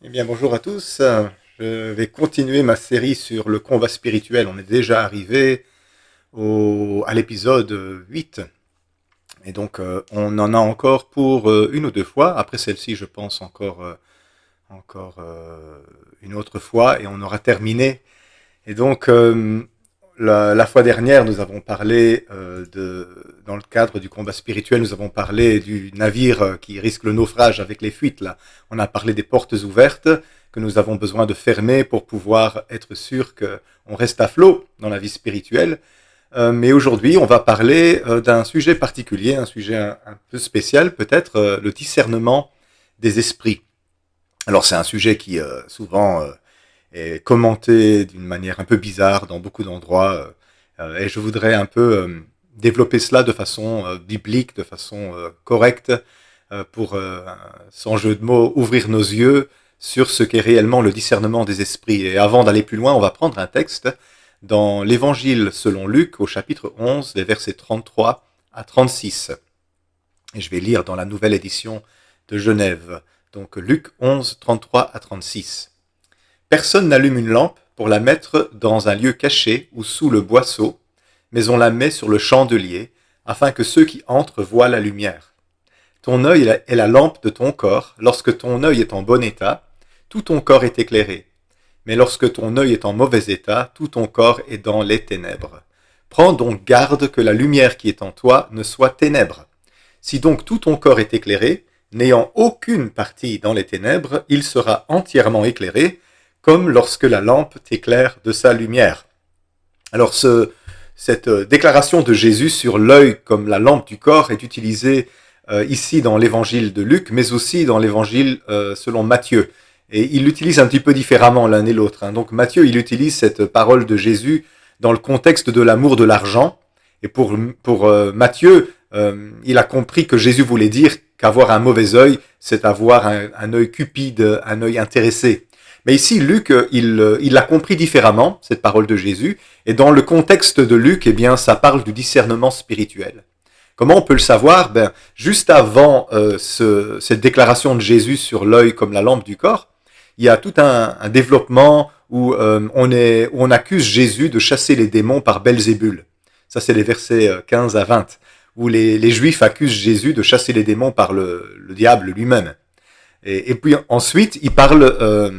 Eh bien, bonjour à tous. Je vais continuer ma série sur le combat spirituel. On est déjà arrivé à l'épisode 8. Et donc, on en a encore pour une ou deux fois. Après celle-ci, je pense encore une autre fois. Et on aura terminé. Et donc, la fois dernière, nous avons parlé dans le cadre du combat spirituel, nous avons parlé du navire qui risque le naufrage avec les fuites. Là, on a parlé des portes ouvertes que nous avons besoin de fermer pour pouvoir être sûr qu'on reste à flot dans la vie spirituelle. Mais aujourd'hui, on va parler d'un sujet particulier, un sujet un peu spécial, peut-être le discernement des esprits. Alors, c'est un sujet qui souvent est commenté d'une manière un peu bizarre dans beaucoup d'endroits. Et je voudrais un peu développer cela de façon biblique, de façon correcte, pour, sans jeu de mots, ouvrir nos yeux sur ce qu'est réellement le discernement des esprits. Et avant d'aller plus loin, on va prendre un texte dans l'Évangile selon Luc, au chapitre 11, les versets 33 à 36. Et je vais lire dans la nouvelle édition de Genève. Donc Luc 11, 33 à 36. Personne n'allume une lampe pour la mettre dans un lieu caché ou sous le boisseau, mais on la met sur le chandelier, afin que ceux qui entrent voient la lumière. Ton œil est la lampe de ton corps. Lorsque ton œil est en bon état, tout ton corps est éclairé. Mais lorsque ton œil est en mauvais état, tout ton corps est dans les ténèbres. Prends donc garde que la lumière qui est en toi ne soit ténèbres. Si donc tout ton corps est éclairé, n'ayant aucune partie dans les ténèbres, il sera entièrement éclairé, comme lorsque la lampe t'éclaire de sa lumière. Alors cette déclaration de Jésus sur l'œil comme la lampe du corps est utilisée ici dans l'évangile de Luc, mais aussi dans l'évangile selon Matthieu. Et il l'utilise un petit peu différemment l'un et l'autre. Donc Matthieu, il utilise cette parole de Jésus dans le contexte de l'amour de l'argent. Et pour Matthieu, il a compris que Jésus voulait dire qu'avoir un mauvais œil, c'est avoir un œil cupide, un œil intéressé. Mais ici, Luc, il l'a compris différemment, cette parole de Jésus. Et dans le contexte de Luc, eh bien, ça parle du discernement spirituel. Comment on peut le savoir? Juste avant cette déclaration de Jésus sur l'œil comme la lampe du corps, il y a tout un développement où on accuse Jésus de chasser les démons par Belzébul. Ça, c'est les versets 15 à 20, où les Juifs accusent Jésus de chasser les démons par le diable lui-même. Et puis ensuite, il parle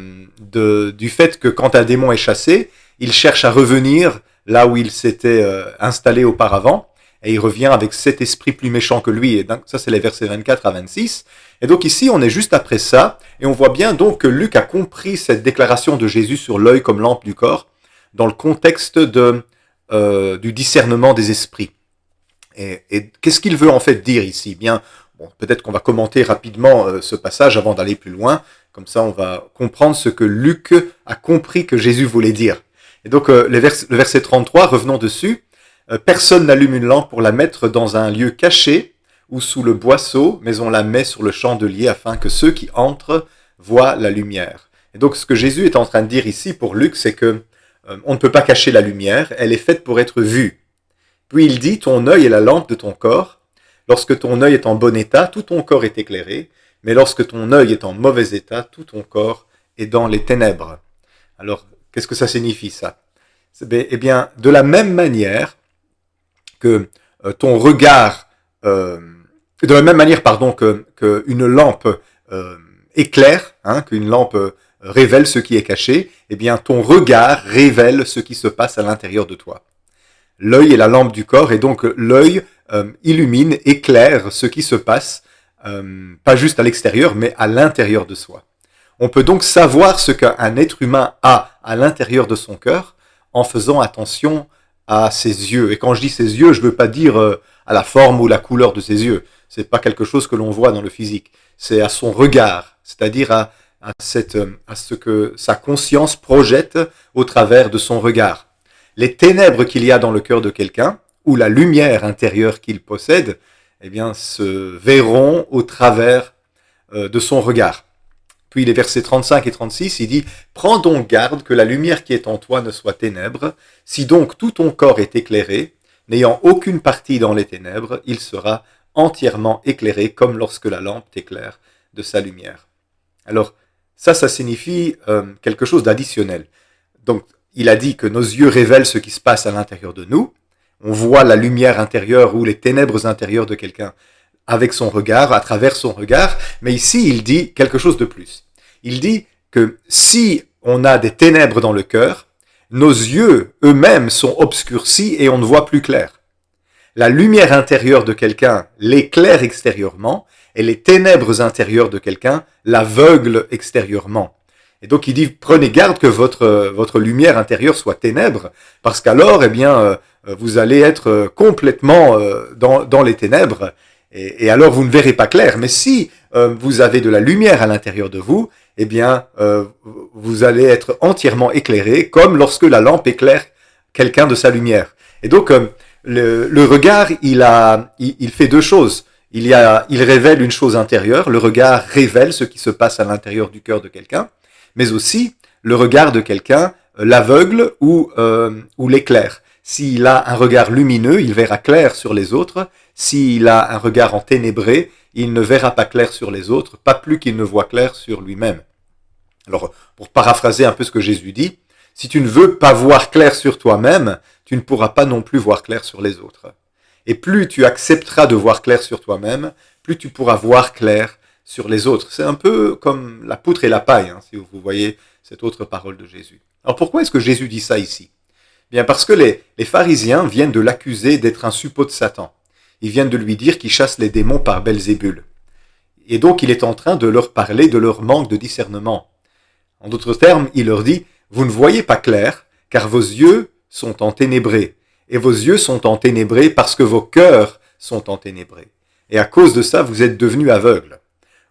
du fait que quand un démon est chassé, il cherche à revenir là où il s'était installé auparavant, et il revient avec 7 esprits plus méchants que lui. Et donc, ça, c'est les versets 24 à 26. Et donc ici, on est juste après ça, et on voit bien donc que Luc a compris cette déclaration de Jésus sur l'œil comme lampe du corps, dans le contexte du discernement des esprits. Et qu'est-ce qu'il veut en fait dire ici? Bien, bon, peut-être qu'on va commenter rapidement ce passage avant d'aller plus loin, comme ça on va comprendre ce que Luc a compris que Jésus voulait dire. Et donc le verset 33, revenons dessus. Personne n'allume une lampe pour la mettre dans un lieu caché ou sous le boisseau, mais on la met sur le chandelier afin que ceux qui entrent voient la lumière. Et donc ce que Jésus est en train de dire ici pour Luc, c'est que on ne peut pas cacher la lumière, elle est faite pour être vue. Puis il dit, ton œil est la lampe de ton corps. Lorsque ton œil est en bon état, tout ton corps est éclairé, mais lorsque ton œil est en mauvais état, tout ton corps est dans les ténèbres. Alors, qu'est-ce que ça signifie ça? Eh bien, de la même manière que ton regard, de la même manière, pardon, que une lampe éclaire, qu'une lampe révèle ce qui est caché, eh bien, ton regard révèle ce qui se passe à l'intérieur de toi. L'œil est la lampe du corps, et donc l'œil illumine, éclaire ce qui se passe, pas juste à l'extérieur, mais à l'intérieur de soi. On peut donc savoir ce qu'un être humain a à l'intérieur de son cœur en faisant attention à ses yeux. Et quand je dis ses yeux, je ne veux pas dire à la forme ou la couleur de ses yeux. C'est pas quelque chose que l'on voit dans le physique. C'est à son regard, c'est-à-dire à ce que sa conscience projette au travers de son regard. Les ténèbres qu'il y a dans le cœur de quelqu'un, ou la lumière intérieure qu'il possède, eh bien, se verront au travers de son regard. Puis les versets 35 et 36, il dit « Prends donc garde que la lumière qui est en toi ne soit ténèbres. Si donc tout ton corps est éclairé, n'ayant aucune partie dans les ténèbres, il sera entièrement éclairé comme lorsque la lampe t'éclaire de sa lumière. » Alors, Ça signifie quelque chose d'additionnel. Donc, il a dit que nos yeux révèlent ce qui se passe à l'intérieur de nous. On voit la lumière intérieure ou les ténèbres intérieures de quelqu'un avec son regard, à travers son regard. Mais ici, il dit quelque chose de plus. Il dit que si on a des ténèbres dans le cœur, nos yeux eux-mêmes sont obscurcis et on ne voit plus clair. La lumière intérieure de quelqu'un l'éclaire extérieurement et les ténèbres intérieures de quelqu'un l'aveuglent extérieurement. Et donc il dit, prenez garde que votre lumière intérieure soit ténèbres, parce qu'alors, vous allez être complètement dans les ténèbres, et alors vous ne verrez pas clair. Mais si vous avez de la lumière à l'intérieur de vous, vous allez être entièrement éclairé, comme lorsque la lampe éclaire quelqu'un de sa lumière. Et donc le regard, il fait deux choses. Il révèle une chose intérieure. Le regard révèle ce qui se passe à l'intérieur du cœur de quelqu'un, mais aussi le regard de quelqu'un l'aveugle ou l'éclaire. S'il a un regard lumineux, il verra clair sur les autres. S'il a un regard enténébré, il ne verra pas clair sur les autres, pas plus qu'il ne voit clair sur lui-même. Alors, pour paraphraser un peu ce que Jésus dit, si tu ne veux pas voir clair sur toi-même, tu ne pourras pas non plus voir clair sur les autres. Et plus tu accepteras de voir clair sur toi-même, plus tu pourras voir clair sur les autres. C'est un peu comme la poutre et la paille, si vous voyez cette autre parole de Jésus. Alors pourquoi est-ce que Jésus dit ça ici ? Bien parce que les pharisiens viennent de l'accuser d'être un suppôt de Satan. Ils viennent de lui dire qu'il chasse les démons par Belzébul. Et donc il est en train de leur parler de leur manque de discernement. En d'autres termes, il leur dit, vous ne voyez pas clair, car vos yeux sont enténébrés. Et vos yeux sont enténébrés parce que vos cœurs sont enténébrés. Et à cause de ça, vous êtes devenus aveugles.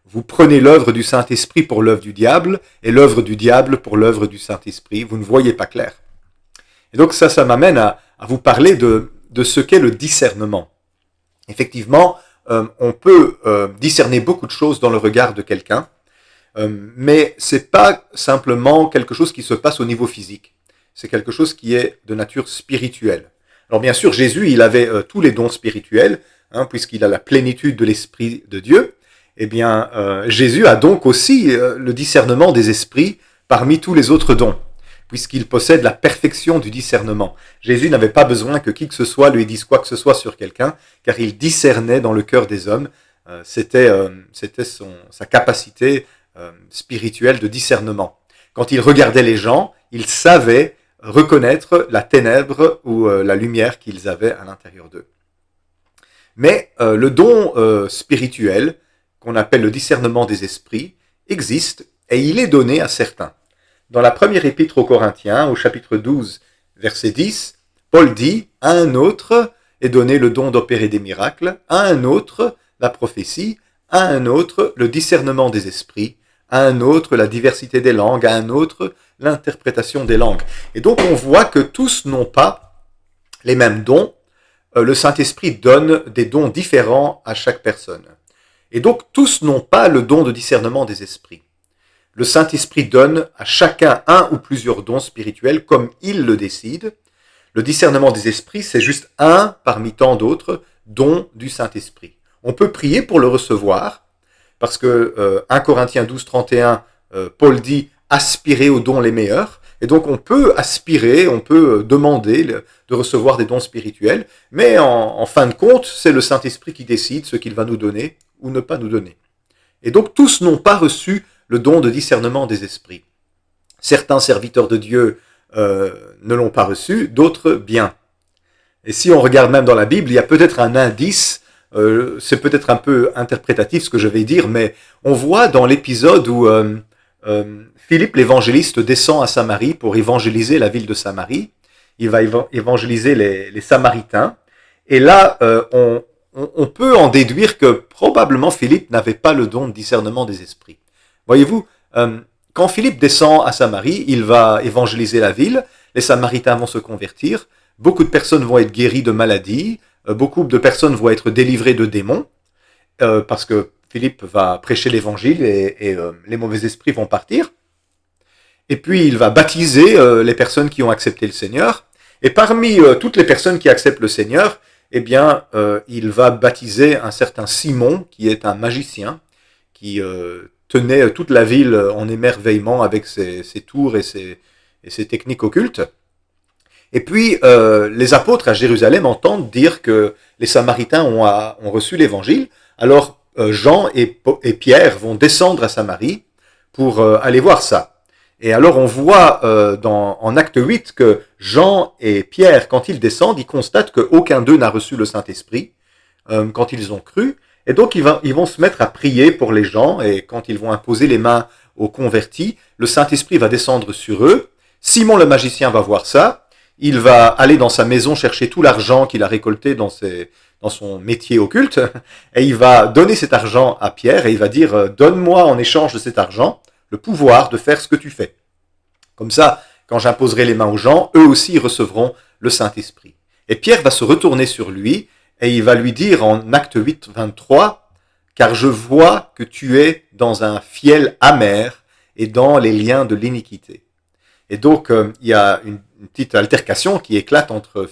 Vous prenez l'œuvre du Saint-Esprit pour l'œuvre du diable, et l'œuvre du diable pour l'œuvre du Saint-Esprit. Vous ne voyez pas clair. Et donc ça m'amène à vous parler de ce qu'est le discernement. Effectivement, on peut discerner beaucoup de choses dans le regard de quelqu'un, mais c'est pas simplement quelque chose qui se passe au niveau physique. C'est quelque chose qui est de nature spirituelle. Alors bien sûr, Jésus, il avait tous les dons spirituels, puisqu'il a la plénitude de l'Esprit de Dieu. Jésus a donc aussi le discernement des esprits parmi tous les autres dons, puisqu'il possède la perfection du discernement. Jésus n'avait pas besoin que qui que ce soit lui dise quoi que ce soit sur quelqu'un, car il discernait dans le cœur des hommes. C'était sa capacité spirituelle de discernement. Quand il regardait les gens, il savait reconnaître la ténèbre ou la lumière qu'ils avaient à l'intérieur d'eux. Mais le don spirituel, qu'on appelle le discernement des esprits, existe et il est donné à certains. Dans la première épître aux Corinthiens, au chapitre 12, verset 10, Paul dit « À un autre est donné le don d'opérer des miracles, à un autre la prophétie, à un autre le discernement des esprits, à un autre la diversité des langues, à un autre l'interprétation des langues. » Et donc on voit que tous n'ont pas les mêmes dons. Le Saint-Esprit donne des dons différents à chaque personne. Et donc tous n'ont pas le don de discernement des esprits. Le Saint-Esprit donne à chacun un ou plusieurs dons spirituels comme il le décide. Le discernement des esprits, c'est juste un parmi tant d'autres dons du Saint-Esprit. On peut prier pour le recevoir, parce que 1 Corinthiens 12, 31, Paul dit « aspirez aux dons les meilleurs ». Et donc on peut aspirer, on peut demander de recevoir des dons spirituels, mais en fin de compte, c'est le Saint-Esprit qui décide ce qu'il va nous donner ou ne pas nous donner. Et donc tous n'ont pas reçu le don de discernement des esprits. Certains serviteurs de Dieu ne l'ont pas reçu, d'autres bien. Et si on regarde même dans la Bible, il y a peut-être un indice, c'est peut-être un peu interprétatif ce que je vais dire, mais on voit dans l'épisode où Philippe l'évangéliste descend à Samarie pour évangéliser la ville de Samarie. Il va évangéliser les Samaritains. Et là, on peut en déduire que probablement Philippe n'avait pas le don de discernement des esprits. Voyez-vous, quand Philippe descend à Samarie, il va évangéliser la ville, les Samaritains vont se convertir, beaucoup de personnes vont être guéries de maladies, beaucoup de personnes vont être délivrées de démons, parce que Philippe va prêcher l'évangile et les mauvais esprits vont partir. Et puis il va baptiser les personnes qui ont accepté le Seigneur. Et parmi toutes les personnes qui acceptent le Seigneur, il va baptiser un certain Simon, qui est un magicien, qui tenait toute la ville en émerveillement avec ses tours et ses techniques occultes. Et puis, les apôtres à Jérusalem entendent dire que les Samaritains ont reçu l'évangile. Alors, Jean et Pierre vont descendre à Samarie pour aller voir ça. Et alors, on voit en Acte 8 que Jean et Pierre, quand ils descendent, ils constatent qu'aucun d'eux n'a reçu le Saint-Esprit quand ils ont cru. Et donc, ils vont se mettre à prier pour les gens. Et quand ils vont imposer les mains aux convertis, le Saint-Esprit va descendre sur eux. Simon le magicien va voir ça. Il va aller dans sa maison chercher tout l'argent qu'il a récolté dans son métier occulte, et il va donner cet argent à Pierre, et il va dire « Donne-moi en échange de cet argent le pouvoir de faire ce que tu fais. Comme ça, quand j'imposerai les mains aux gens, eux aussi recevront le Saint-Esprit. » Et Pierre va se retourner sur lui, et il va lui dire en Acte 8, 23, « Car je vois que tu es dans un fiel amer et dans les liens de l'iniquité. » Et donc, il y a une petite altercation qui éclate entre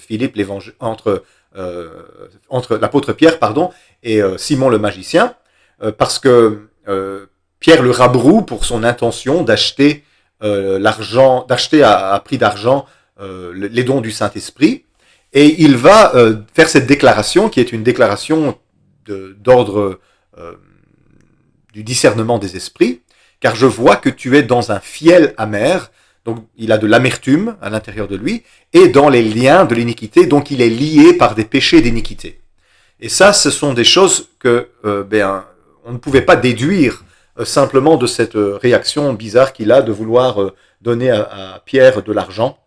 entre l'apôtre Pierre, et Simon le magicien, parce que Pierre le rabroue pour son intention d'acheter à prix d'argent les dons du Saint-Esprit, et il va faire cette déclaration qui est une déclaration d'ordre du discernement des esprits, car je vois que tu es dans un fiel amer. Donc, il a de l'amertume à l'intérieur de lui, et dans les liens de l'iniquité, donc il est lié par des péchés d'iniquité. Et ça, ce sont des choses que on ne pouvait pas déduire simplement de cette réaction bizarre qu'il a de vouloir donner à Pierre de l'argent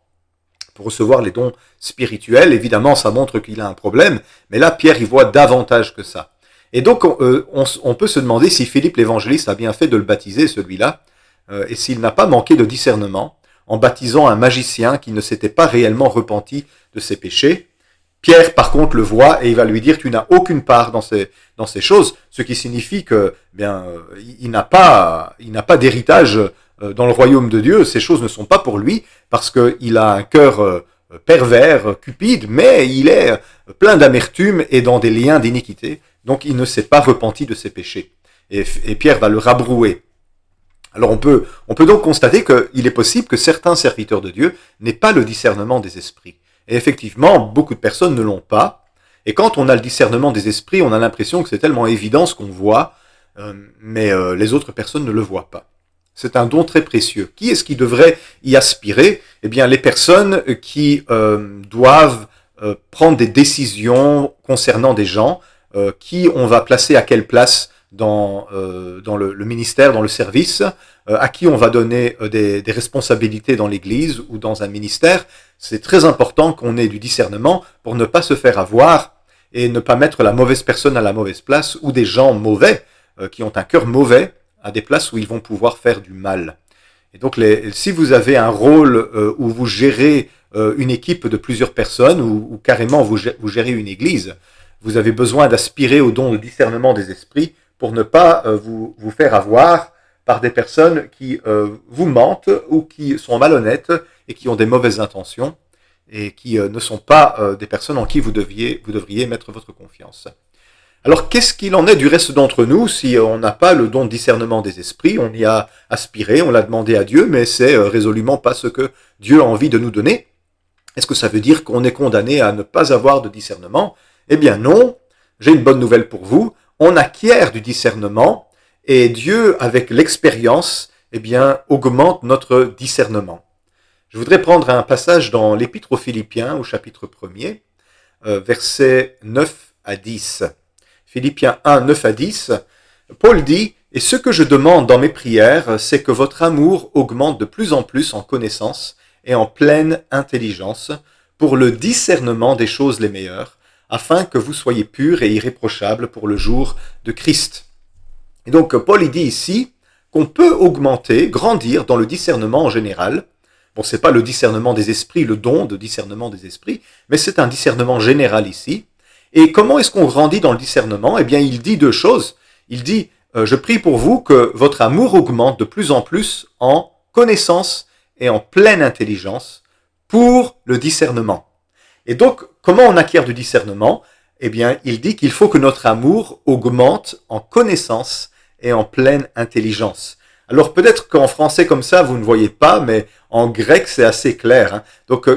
pour recevoir les dons spirituels. Évidemment, ça montre qu'il a un problème, mais là, Pierre y voit davantage que ça. Et donc, on peut se demander si Philippe l'évangéliste a bien fait de le baptiser, celui-là, et s'il n'a pas manqué de discernement en baptisant un magicien qui ne s'était pas réellement repenti de ses péchés. Pierre, par contre, le voit et il va lui dire « Tu n'as aucune part dans ces choses », ce qui signifie que il n'a pas d'héritage dans le royaume de Dieu. Ces choses ne sont pas pour lui parce qu'il a un cœur pervers, cupide, mais il est plein d'amertume et dans des liens d'iniquité. Donc, il ne s'est pas repenti de ses péchés. Et Pierre va le rabrouer. Alors on peut donc constater qu'il est possible que certains serviteurs de Dieu n'aient pas le discernement des esprits. Et effectivement, beaucoup de personnes ne l'ont pas. Et quand on a le discernement des esprits, on a l'impression que c'est tellement évident ce qu'on voit, mais les autres personnes ne le voient pas. C'est un don très précieux. Qui est-ce qui devrait y aspirer ? Eh bien, les personnes qui doivent prendre des décisions concernant des gens, qui on va placer à quelle place dans le ministère, dans le service, à qui on va donner des responsabilités dans l'église ou dans un ministère. C'est très important qu'on ait du discernement pour ne pas se faire avoir et ne pas mettre la mauvaise personne à la mauvaise place ou des gens mauvais qui ont un cœur mauvais à des places où ils vont pouvoir faire du mal. Et donc, si vous avez un rôle où vous gérez une équipe de plusieurs personnes ou carrément vous gérez une église, vous avez besoin d'aspirer au don de discernement des esprits pour ne pas vous faire avoir par des personnes qui vous mentent ou qui sont malhonnêtes et qui ont des mauvaises intentions et qui ne sont pas des personnes en qui vous devriez mettre votre confiance. Alors, qu'est-ce qu'il en est du reste d'entre nous si on n'a pas le don de discernement des esprits? On y a aspiré, on l'a demandé à Dieu, mais c'est résolument pas ce que Dieu a envie de nous donner. Est-ce que ça veut dire qu'on est condamné à ne pas avoir de discernement? Eh bien non, j'ai une bonne nouvelle pour vous. On acquiert du discernement et Dieu, avec l'expérience, augmente notre discernement. Je voudrais prendre un passage dans l'Épître aux Philippiens, au chapitre 1er, versets 9 à 10. Philippiens 1, 9 à 10, Paul dit « Et ce que je demande dans mes prières, c'est que votre amour augmente de plus en plus en connaissance et en pleine intelligence pour le discernement des choses les meilleures, afin que vous soyez purs et irréprochables pour le jour de Christ. » Et donc Paul il dit ici qu'on peut augmenter, grandir dans le discernement en général. Bon, c'est pas le discernement des esprits, le don de discernement des esprits, mais c'est un discernement général ici. Et comment est-ce qu'on grandit dans le discernement? Eh bien, il dit deux choses. Il dit, je prie pour vous que votre amour augmente de plus en plus en connaissance et en pleine intelligence pour le discernement. Et donc, comment on acquiert du discernement? Eh bien, il dit qu'il faut que notre amour augmente en connaissance et en pleine intelligence. Alors peut-être qu'en français comme ça, vous ne voyez pas, mais en grec, c'est assez clair. Hein. Donc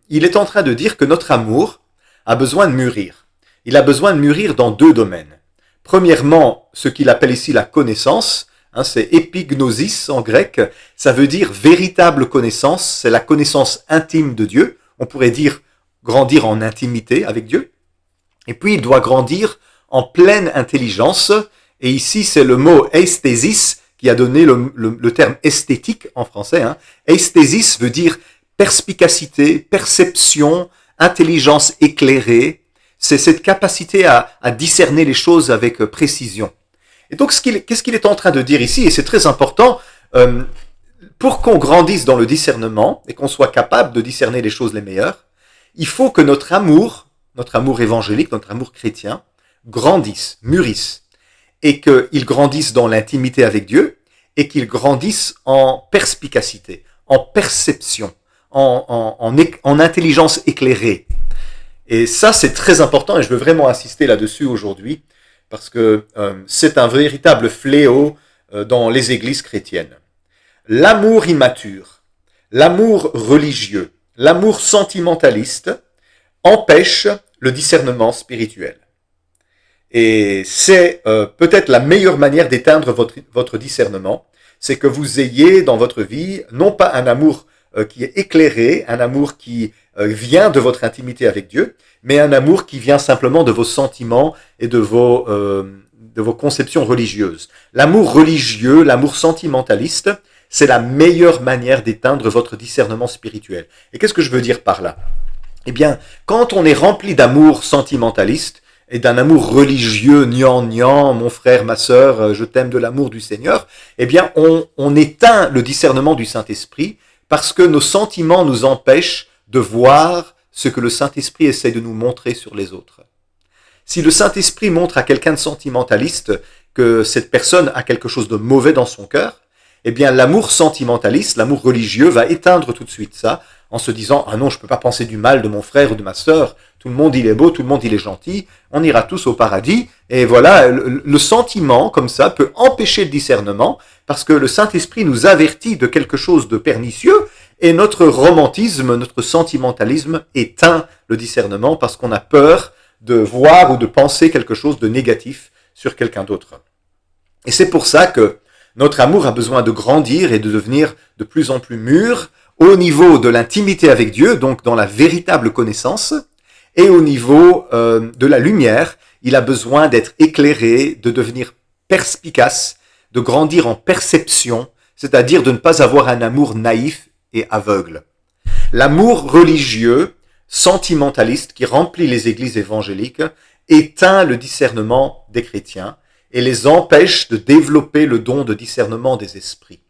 il est en train de dire que notre amour a besoin de mûrir. Il a besoin de mûrir dans deux domaines. Premièrement, ce qu'il appelle ici la connaissance, hein, c'est epignosis en grec, ça veut dire véritable connaissance, c'est la connaissance intime de Dieu. On pourrait dire grandir en intimité avec Dieu. Et puis il doit grandir en pleine intelligence, et ici c'est le mot aesthesis qui a donné le terme esthétique en français. Hein. Aesthesis veut dire perspicacité, perception, intelligence éclairée. C'est cette capacité à discerner les choses avec précision. Et donc qu'est-ce qu'il est en train de dire ici, et c'est très important, pour qu'on grandisse dans le discernement et qu'on soit capable de discerner les choses les meilleures, il faut que notre amour évangélique, notre amour chrétien, grandisse, mûrisse, et qu'il grandisse dans l'intimité avec Dieu, et qu'il grandisse en perspicacité, en perception, en intelligence éclairée. Et ça, c'est très important, et je veux vraiment insister là-dessus aujourd'hui, parce que c'est un véritable fléau dans les églises chrétiennes. L'amour immature, l'amour religieux, l'amour sentimentaliste empêche le discernement spirituel. Et c'est peut-être la meilleure manière d'éteindre votre discernement, c'est que vous ayez dans votre vie non pas un amour qui est éclairé, un amour qui vient de votre intimité avec Dieu, mais un amour qui vient simplement de vos sentiments et de vos conceptions religieuses. L'amour religieux, l'amour sentimentaliste, c'est la meilleure manière d'éteindre votre discernement spirituel. Et qu'est-ce que je veux dire par là ? Eh bien, quand on est rempli d'amour sentimentaliste et d'un amour religieux, gnangnan, mon frère, ma sœur, je t'aime de l'amour du Seigneur, eh bien, on éteint le discernement du Saint-Esprit parce que nos sentiments nous empêchent de voir ce que le Saint-Esprit essaie de nous montrer sur les autres. Si le Saint-Esprit montre à quelqu'un de sentimentaliste que cette personne a quelque chose de mauvais dans son cœur, eh bien, l'amour sentimentaliste, l'amour religieux va éteindre tout de suite ça en se disant « Ah non, je ne peux pas penser du mal de mon frère ou de ma sœur, tout le monde il est beau, tout le monde il est gentil, on ira tous au paradis. » Et voilà, le sentiment comme ça peut empêcher le discernement parce que le Saint-Esprit nous avertit de quelque chose de pernicieux et notre romantisme, notre sentimentalisme éteint le discernement parce qu'on a peur de voir ou de penser quelque chose de négatif sur quelqu'un d'autre. Et c'est pour ça que notre amour a besoin de grandir et de devenir de plus en plus mûr au niveau de l'intimité avec Dieu, donc dans la véritable connaissance, et au niveau de la lumière, il a besoin d'être éclairé, de devenir perspicace, de grandir en perception, c'est-à-dire de ne pas avoir un amour naïf et aveugle. L'amour religieux, sentimentaliste, qui remplit les églises évangéliques, éteint le discernement des chrétiens, et les empêche de développer le don de discernement des esprits.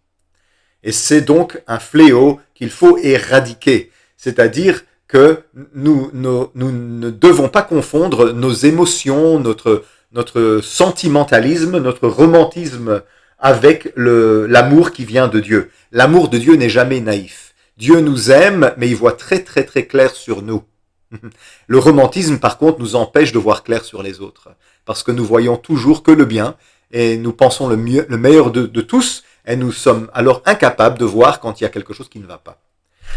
Et c'est donc un fléau qu'il faut éradiquer, c'est-à-dire que nous ne devons pas confondre nos émotions, notre sentimentalisme, notre romantisme avec l'amour qui vient de Dieu. L'amour de Dieu n'est jamais naïf. Dieu nous aime, mais il voit très très très clair sur nous. Le romantisme, par contre, nous empêche de voir clair sur les autres, parce que nous voyons toujours que le bien, et nous pensons le meilleur de tous, et nous sommes alors incapables de voir quand il y a quelque chose qui ne va pas.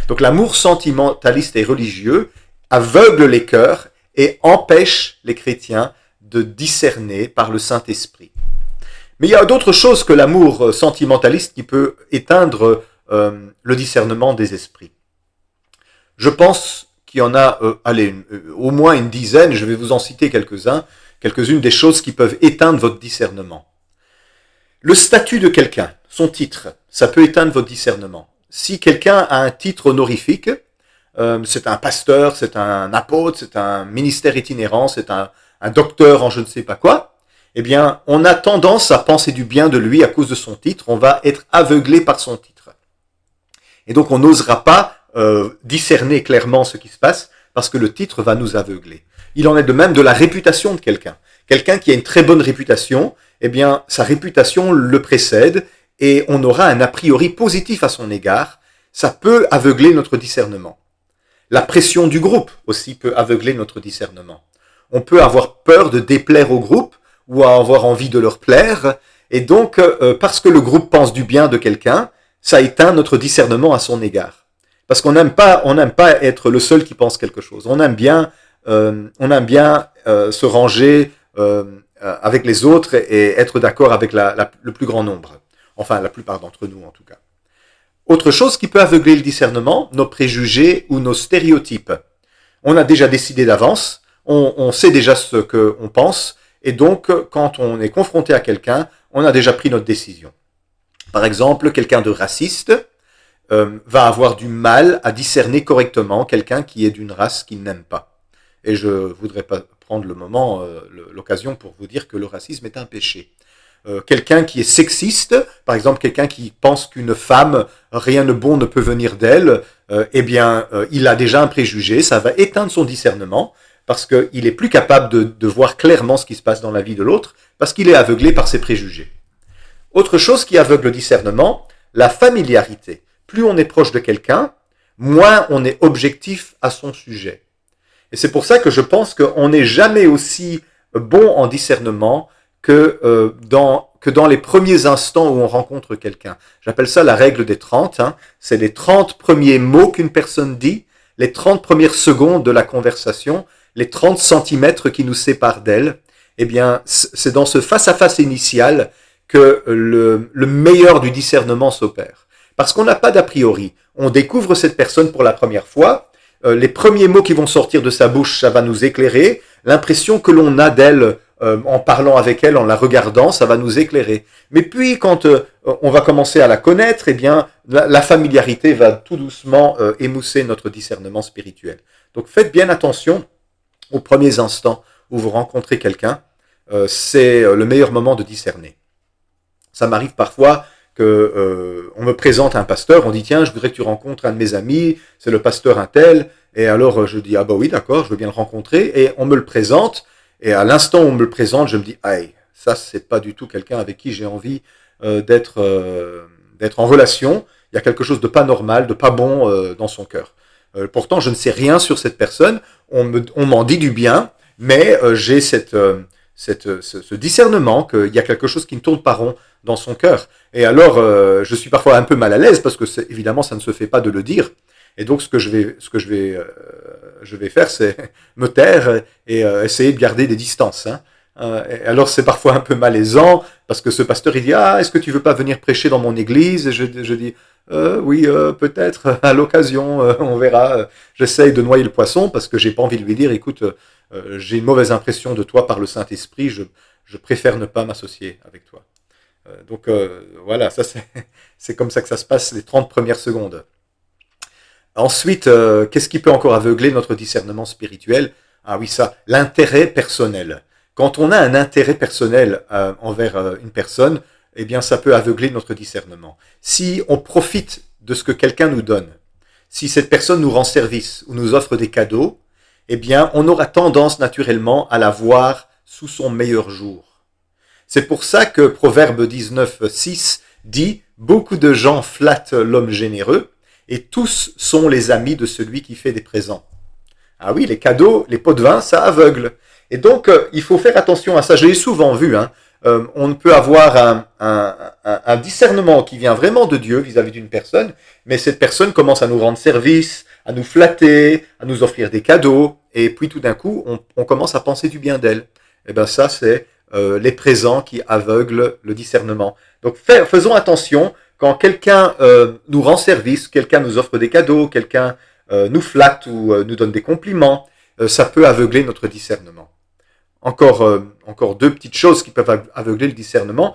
Donc l'amour sentimentaliste et religieux aveugle les cœurs et empêche les chrétiens de discerner par le Saint-Esprit. Mais il y a d'autres choses que l'amour sentimentaliste qui peut éteindre le discernement des esprits. Je pense qu'il y en a au moins une dizaine, je vais vous en citer quelques-unes des choses qui peuvent éteindre votre discernement. Le statut de quelqu'un, son titre, ça peut éteindre votre discernement. Si quelqu'un a un titre honorifique, c'est un pasteur, c'est un apôtre, c'est un ministère itinérant, c'est un docteur en je ne sais pas quoi, eh bien, on a tendance à penser du bien de lui à cause de son titre, on va être aveuglé par son titre. Et donc, on n'osera pas discerner clairement ce qui se passe parce que le titre va nous aveugler. Il en est de même de la réputation de quelqu'un. Quelqu'un qui a une très bonne réputation, eh bien, sa réputation le précède et on aura un a priori positif à son égard. Ça peut aveugler notre discernement. La pression du groupe aussi peut aveugler notre discernement. On peut avoir peur de déplaire au groupe ou avoir envie de leur plaire Et donc, parce que le groupe pense du bien de quelqu'un, ça éteint notre discernement à son égard. Parce on n'aime pas être le seul qui pense quelque chose. On aime bien se ranger avec les autres et être d'accord avec le plus grand nombre. Enfin, la plupart d'entre nous, en tout cas. Autre chose qui peut aveugler le discernement, nos préjugés ou nos stéréotypes. On a déjà décidé d'avance, on sait déjà ce qu'on pense, et donc, quand on est confronté à quelqu'un, on a déjà pris notre décision. Par exemple, quelqu'un de raciste va avoir du mal à discerner correctement quelqu'un qui est d'une race qu'il n'aime pas. Et je voudrais pas prendre l'occasion pour vous dire que le racisme est un péché. Quelqu'un qui est sexiste, par exemple quelqu'un qui pense qu'une femme, rien de bon ne peut venir d'elle, il a déjà un préjugé, ça va éteindre son discernement, parce qu'il est plus capable de voir clairement ce qui se passe dans la vie de l'autre, parce qu'il est aveuglé par ses préjugés. Autre chose qui aveugle le discernement, la familiarité. Plus on est proche de quelqu'un, moins on est objectif à son sujet. Et c'est pour ça que je pense qu'on n'est jamais aussi bon en discernement que dans les premiers instants où on rencontre quelqu'un. J'appelle ça la règle des 30. C'est les 30 premiers mots qu'une personne dit, les 30 premières secondes de la conversation, les 30 centimètres qui nous séparent d'elle. Eh bien, c'est dans ce face-à-face initial que le meilleur du discernement s'opère. Parce qu'on n'a pas d'a priori. On découvre cette personne pour la première fois. Les premiers mots qui vont sortir de sa bouche, ça va nous éclairer. L'impression que l'on a d'elle en parlant avec elle, en la regardant, ça va nous éclairer. Mais puis, quand on va commencer à la connaître, eh bien, la familiarité va tout doucement émousser notre discernement spirituel. Donc, faites bien attention aux premiers instants où vous rencontrez quelqu'un. C'est le meilleur moment de discerner. Ça m'arrive parfois que on me présente un pasteur, on dit tiens, je voudrais que tu rencontres un de mes amis, c'est le pasteur un tel, et alors je dis ah bah oui d'accord, je veux bien le rencontrer, et on me le présente, et à l'instant où on me le présente, je me dis aïe, ça c'est pas du tout quelqu'un avec qui j'ai envie d'être en relation. Il y a quelque chose de pas normal, de pas bon dans son cœur. Pourtant je ne sais rien sur cette personne, on m'en dit du bien, mais j'ai ce discernement qu'il y a quelque chose qui ne tourne pas rond dans son cœur. Et alors, je suis parfois un peu mal à l'aise parce que évidemment, ça ne se fait pas de le dire. Et donc, ce que je vais faire, c'est me taire et essayer de garder des distances. Et alors, c'est parfois un peu malaisant parce que ce pasteur, il dit ah, est-ce que tu veux pas venir prêcher dans mon église? Et je dis oui, peut-être à l'occasion, on verra. J'essaye de noyer le poisson parce que j'ai pas envie de lui dire écoute. J'ai une mauvaise impression de toi par le Saint-Esprit, je préfère ne pas m'associer avec toi. Donc voilà, ça c'est comme ça que ça se passe les 30 premières secondes. Ensuite, qu'est-ce qui peut encore aveugler notre discernement spirituel? Ah oui, ça, l'intérêt personnel. Quand on a un intérêt personnel envers une personne, eh bien ça peut aveugler notre discernement. Si on profite de ce que quelqu'un nous donne, si cette personne nous rend service ou nous offre des cadeaux, eh bien, on aura tendance naturellement à la voir sous son meilleur jour. C'est pour ça que Proverbe 19:6 dit « Beaucoup de gens flattent l'homme généreux, et tous sont les amis de celui qui fait des présents. » Ah oui, les cadeaux, les pots de vin, ça aveugle. Et donc, il faut faire attention à ça. Je l'ai souvent vu. On peut avoir un discernement qui vient vraiment de Dieu vis-à-vis d'une personne, mais cette personne commence à nous rendre service, à nous flatter, à nous offrir des cadeaux, et puis tout d'un coup, on commence à penser du bien d'elle. Et bien ça, c'est les présents qui aveuglent le discernement. Donc faisons attention, quand quelqu'un nous rend service, quelqu'un nous offre des cadeaux, quelqu'un nous flatte ou nous donne des compliments, ça peut aveugler notre discernement. Encore deux petites choses qui peuvent aveugler le discernement.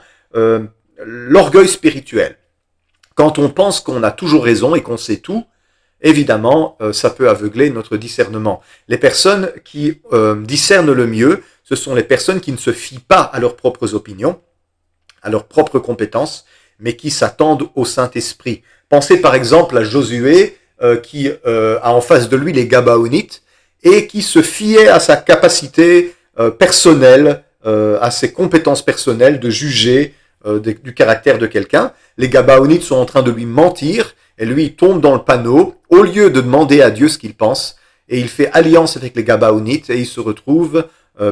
L'orgueil spirituel. Quand on pense qu'on a toujours raison et qu'on sait tout, évidemment, ça peut aveugler notre discernement. Les personnes qui discernent le mieux, ce sont les personnes qui ne se fient pas à leurs propres opinions, à leurs propres compétences, mais qui s'attendent au Saint-Esprit. Pensez par exemple à Josué, qui a en face de lui les Gabaonites, et qui se fiait à sa capacité personnelle, à ses compétences personnelles de juger du caractère de quelqu'un. Les Gabaonites sont en train de lui mentir, et lui, il tombe dans le panneau, au lieu de demander à Dieu ce qu'il pense, et il fait alliance avec les Gabaonites, et il se retrouve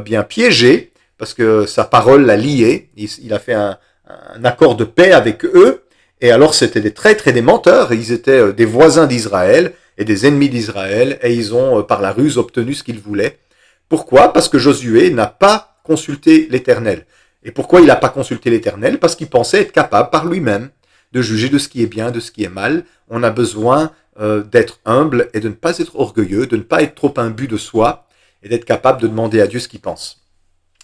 bien piégé, parce que sa parole l'a lié, il a fait un un accord de paix avec eux. Et alors c'était des traîtres et des menteurs. Ils étaient des voisins d'Israël et des ennemis d'Israël. Et ils ont, par la ruse, obtenu ce qu'ils voulaient. Pourquoi? Parce que Josué n'a pas consulté l'Éternel. Et pourquoi il n'a pas consulté l'Éternel? Parce qu'il pensait être capable par lui-même de juger de ce qui est bien, de ce qui est mal. On a besoin d'être humble et de ne pas être orgueilleux, de ne pas être trop imbu de soi et d'être capable de demander à Dieu ce qu'il pense.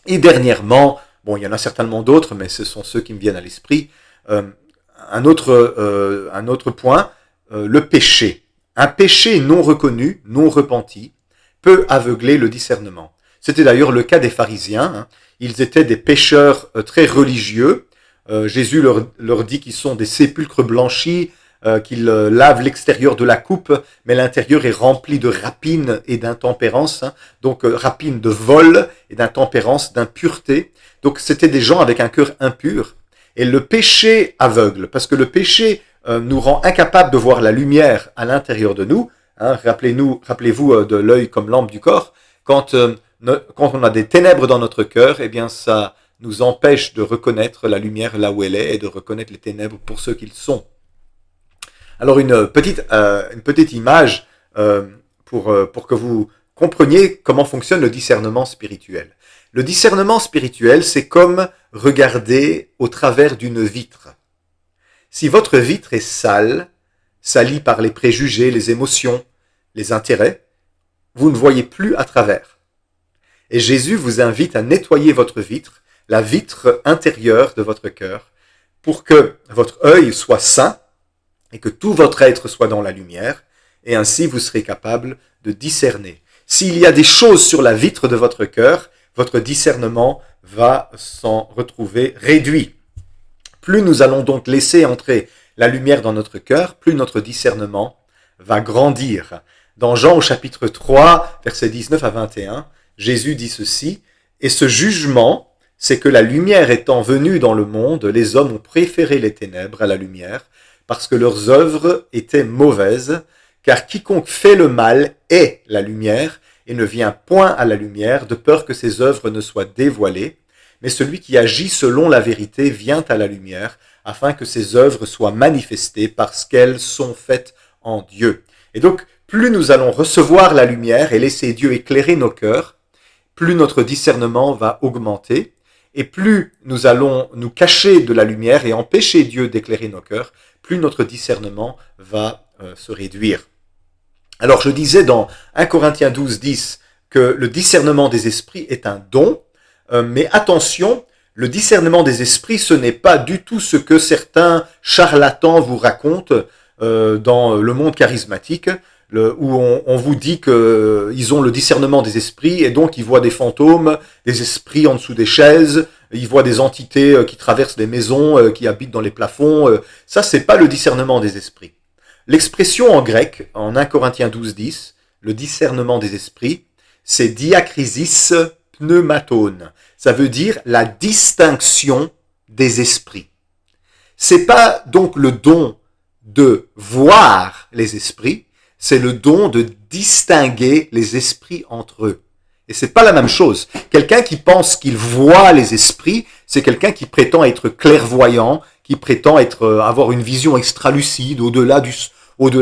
Et dernièrement, bon, il y en a certainement d'autres, mais ce sont ceux qui me viennent à l'esprit, un autre point, le péché. Un péché non reconnu, non repenti, peut aveugler le discernement. C'était d'ailleurs le cas des pharisiens. Hein. Ils étaient des pécheurs très religieux. Jésus leur dit qu'ils sont des sépulcres blanchis, qu'ils lavent l'extérieur de la coupe, mais l'intérieur est rempli de rapine et d'intempérance. Hein. Donc rapine de vol et d'intempérance, d'impureté. Donc c'était des gens avec un cœur impur. Et le péché aveugle, parce que le péché nous rend incapables de voir la lumière à l'intérieur de nous. Hein, rappelez-vous de l'œil comme lampe du corps. Quand on a des ténèbres dans notre cœur, eh bien ça nous empêche de reconnaître la lumière là où elle est et de reconnaître les ténèbres pour ce qu'ils sont. Alors une petite image pour que vous compreniez comment fonctionne le discernement spirituel. Le discernement spirituel, c'est comme regarder au travers d'une vitre. Si votre vitre est sale, salie par les préjugés, les émotions, les intérêts, vous ne voyez plus à travers. Et Jésus vous invite à nettoyer votre vitre, la vitre intérieure de votre cœur, pour que votre œil soit sain et que tout votre être soit dans la lumière, et ainsi vous serez capable de discerner. S'il y a des choses sur la vitre de votre cœur, votre discernement va s'en retrouver réduit. Plus nous allons donc laisser entrer la lumière dans notre cœur, plus notre discernement va grandir. Dans Jean au chapitre 3, versets 19 à 21, Jésus dit ceci, « Et ce jugement, c'est que la lumière étant venue dans le monde, les hommes ont préféré les ténèbres à la lumière, parce que leurs œuvres étaient mauvaises, car quiconque fait le mal est la lumière, et ne vient point à la lumière, de peur que ses œuvres ne soient dévoilées. Mais celui qui agit selon la vérité vient à la lumière, afin que ses œuvres soient manifestées parce qu'elles sont faites en Dieu. » Et donc, plus nous allons recevoir la lumière et laisser Dieu éclairer nos cœurs, plus notre discernement va augmenter, et plus nous allons nous cacher de la lumière et empêcher Dieu d'éclairer nos cœurs, plus notre discernement va se réduire. Alors je disais dans 1 Corinthiens 12, 10 que le discernement des esprits est un don, mais attention, le discernement des esprits, ce n'est pas du tout ce que certains charlatans vous racontent dans le monde charismatique, où on vous dit qu'ils ont le discernement des esprits et donc ils voient des fantômes, des esprits en dessous des chaises, ils voient des entités qui traversent les maisons, qui habitent dans les plafonds. Ça, c'est pas le discernement des esprits. L'expression en grec, en 1 Corinthiens 12, 10, le discernement des esprits, c'est diakrisis pneumatone. Ça veut dire la distinction des esprits. C'est pas donc le don de voir les esprits, c'est le don de distinguer les esprits entre eux. Et c'est pas la même chose. Quelqu'un qui pense qu'il voit les esprits, c'est quelqu'un qui prétend être clairvoyant, qui prétend avoir une vision extralucide au-delà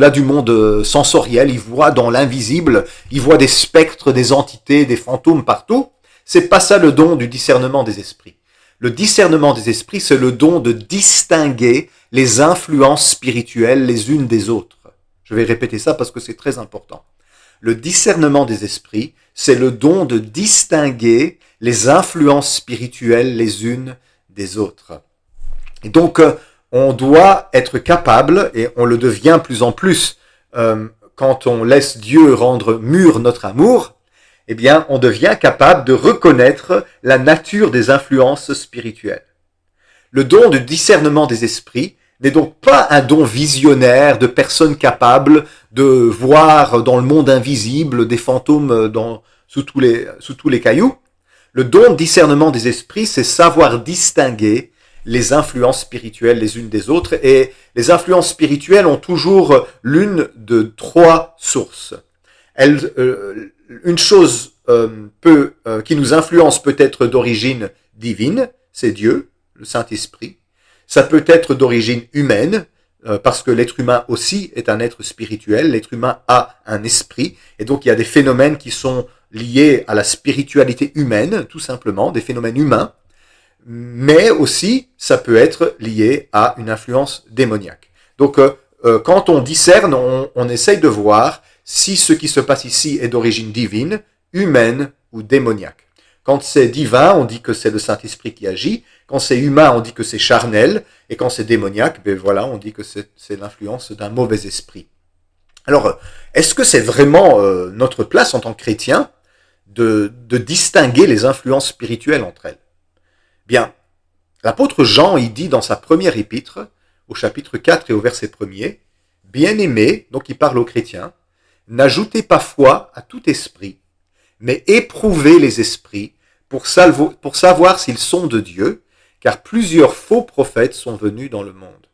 du monde sensoriel. Il voit dans l'invisible, il voit des spectres, des entités, des fantômes partout. C'est pas ça le don du discernement des esprits. Le discernement des esprits, c'est le don de distinguer les influences spirituelles les unes des autres. Je vais répéter ça parce que c'est très important. Le discernement des esprits, c'est le don de distinguer les influences spirituelles les unes des autres. Et donc, on doit être capable, et on le devient plus en plus quand on laisse Dieu rendre mûr notre amour, eh bien, on devient capable de reconnaître la nature des influences spirituelles. Le don de discernement des esprits n'est donc pas un don visionnaire de personnes capables de voir dans le monde invisible des fantômes sous tous les cailloux. Le don de discernement des esprits, c'est savoir distinguer les influences spirituelles les unes des autres. Et les influences spirituelles ont toujours l'une de trois sources. Une chose qui nous influence peut être d'origine divine, c'est Dieu, le Saint-Esprit. ça peut être d'origine humaine, parce que l'être humain aussi est un être spirituel, l'être humain a un esprit, et donc il y a des phénomènes qui sont liés à la spiritualité humaine, tout simplement, des phénomènes humains, mais aussi ça peut être lié à une influence démoniaque. Donc quand on discerne, on essaye de voir si ce qui se passe ici est d'origine divine, humaine ou démoniaque. Quand c'est divin, on dit que c'est le Saint-Esprit qui agit. Quand c'est humain, on dit que c'est charnel. Et quand c'est démoniaque, ben voilà, on dit que c'est l'influence d'un mauvais esprit. Alors, est-ce que c'est vraiment notre place en tant que chrétien de distinguer les influences spirituelles entre elles? Bien, l'apôtre Jean, il dit dans sa première épître, au chapitre 4 et au verset 1er, « Bien-aimés », donc il parle aux chrétiens, « n'ajoutez pas foi à tout esprit, mais éprouvez les esprits pour savoir s'ils sont de Dieu, car plusieurs faux prophètes sont venus dans le monde. »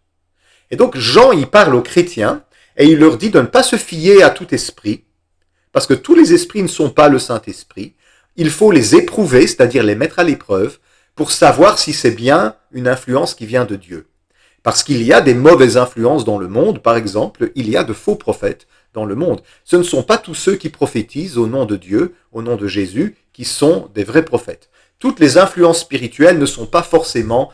Et donc Jean, il parle aux chrétiens, et il leur dit de ne pas se fier à tout esprit, parce que tous les esprits ne sont pas le Saint-Esprit. Il faut les éprouver, c'est-à-dire les mettre à l'épreuve, pour savoir si c'est bien une influence qui vient de Dieu. Parce qu'il y a des mauvaises influences dans le monde, par exemple, il y a de faux prophètes dans le monde. Ce ne sont pas tous ceux qui prophétisent au nom de Dieu, au nom de Jésus, qui sont des vrais prophètes. Toutes les influences spirituelles ne sont pas forcément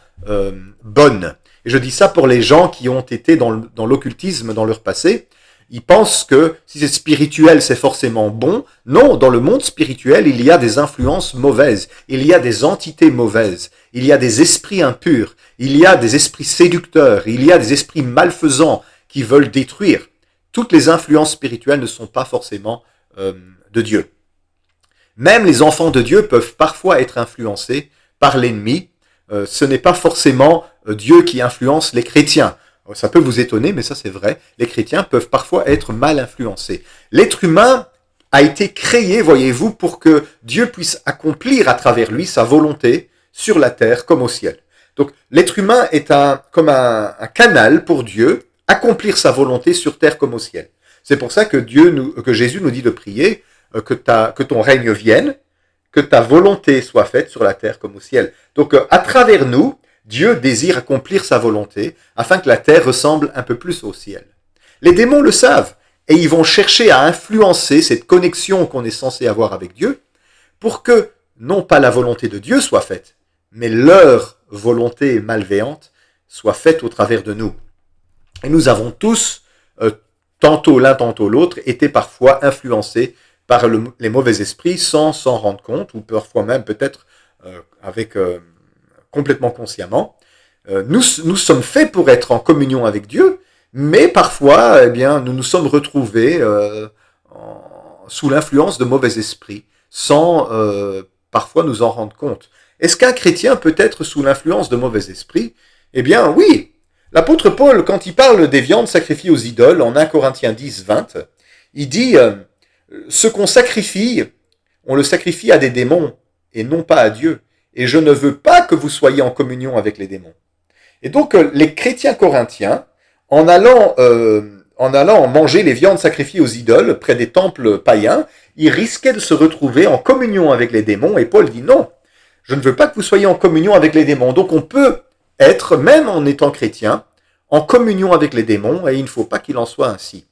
bonnes. Et je dis ça pour les gens qui ont été dans l'occultisme dans leur passé. Ils pensent que si c'est spirituel, c'est forcément bon. Non, dans le monde spirituel, il y a des influences mauvaises. Il y a des entités mauvaises. Il y a des esprits impurs. Il y a des esprits séducteurs. Il y a des esprits malfaisants qui veulent détruire. Toutes les influences spirituelles ne sont pas forcément de Dieu. Même les enfants de Dieu peuvent parfois être influencés par l'ennemi. Ce n'est pas forcément Dieu qui influence les chrétiens. Ça peut vous étonner, mais ça c'est vrai. Les chrétiens peuvent parfois être mal influencés. L'être humain a été créé, voyez-vous, pour que Dieu puisse accomplir à travers lui sa volonté sur la terre comme au ciel. Donc l'être humain est comme un canal pour Dieu, accomplir sa volonté sur terre comme au ciel. C'est pour ça que Jésus nous dit de prier que ton règne vienne, que ta volonté soit faite sur la terre comme au ciel. Donc à travers nous, Dieu désire accomplir sa volonté afin que la terre ressemble un peu plus au ciel. Les démons le savent et ils vont chercher à influencer cette connexion qu'on est censé avoir avec Dieu pour que non pas la volonté de Dieu soit faite, mais leur volonté malveillante soit faite au travers de nous. Et nous avons tous, tantôt l'un, tantôt l'autre, été parfois influencés par les mauvais esprits sans s'en rendre compte, ou parfois même peut-être complètement consciemment. Nous sommes faits pour être en communion avec Dieu, mais parfois, eh bien, nous nous sommes retrouvés sous l'influence de mauvais esprits, sans parfois nous en rendre compte. Est-ce qu'un chrétien peut être sous l'influence de mauvais esprits? Eh bien, oui. L'apôtre Paul, quand il parle des viandes sacrifiées aux idoles, en 1 Corinthiens 10, 20, il dit ce qu'on sacrifie, on le sacrifie à des démons et non pas à Dieu. Et je ne veux pas que vous soyez en communion avec les démons. Et donc, les chrétiens corinthiens, en allant manger les viandes sacrifiées aux idoles près des temples païens, ils risquaient de se retrouver en communion avec les démons. Et Paul dit non, je ne veux pas que vous soyez en communion avec les démons. Donc, on peut être, même en étant chrétien, en communion avec les démons, et il ne faut pas qu'il en soit ainsi.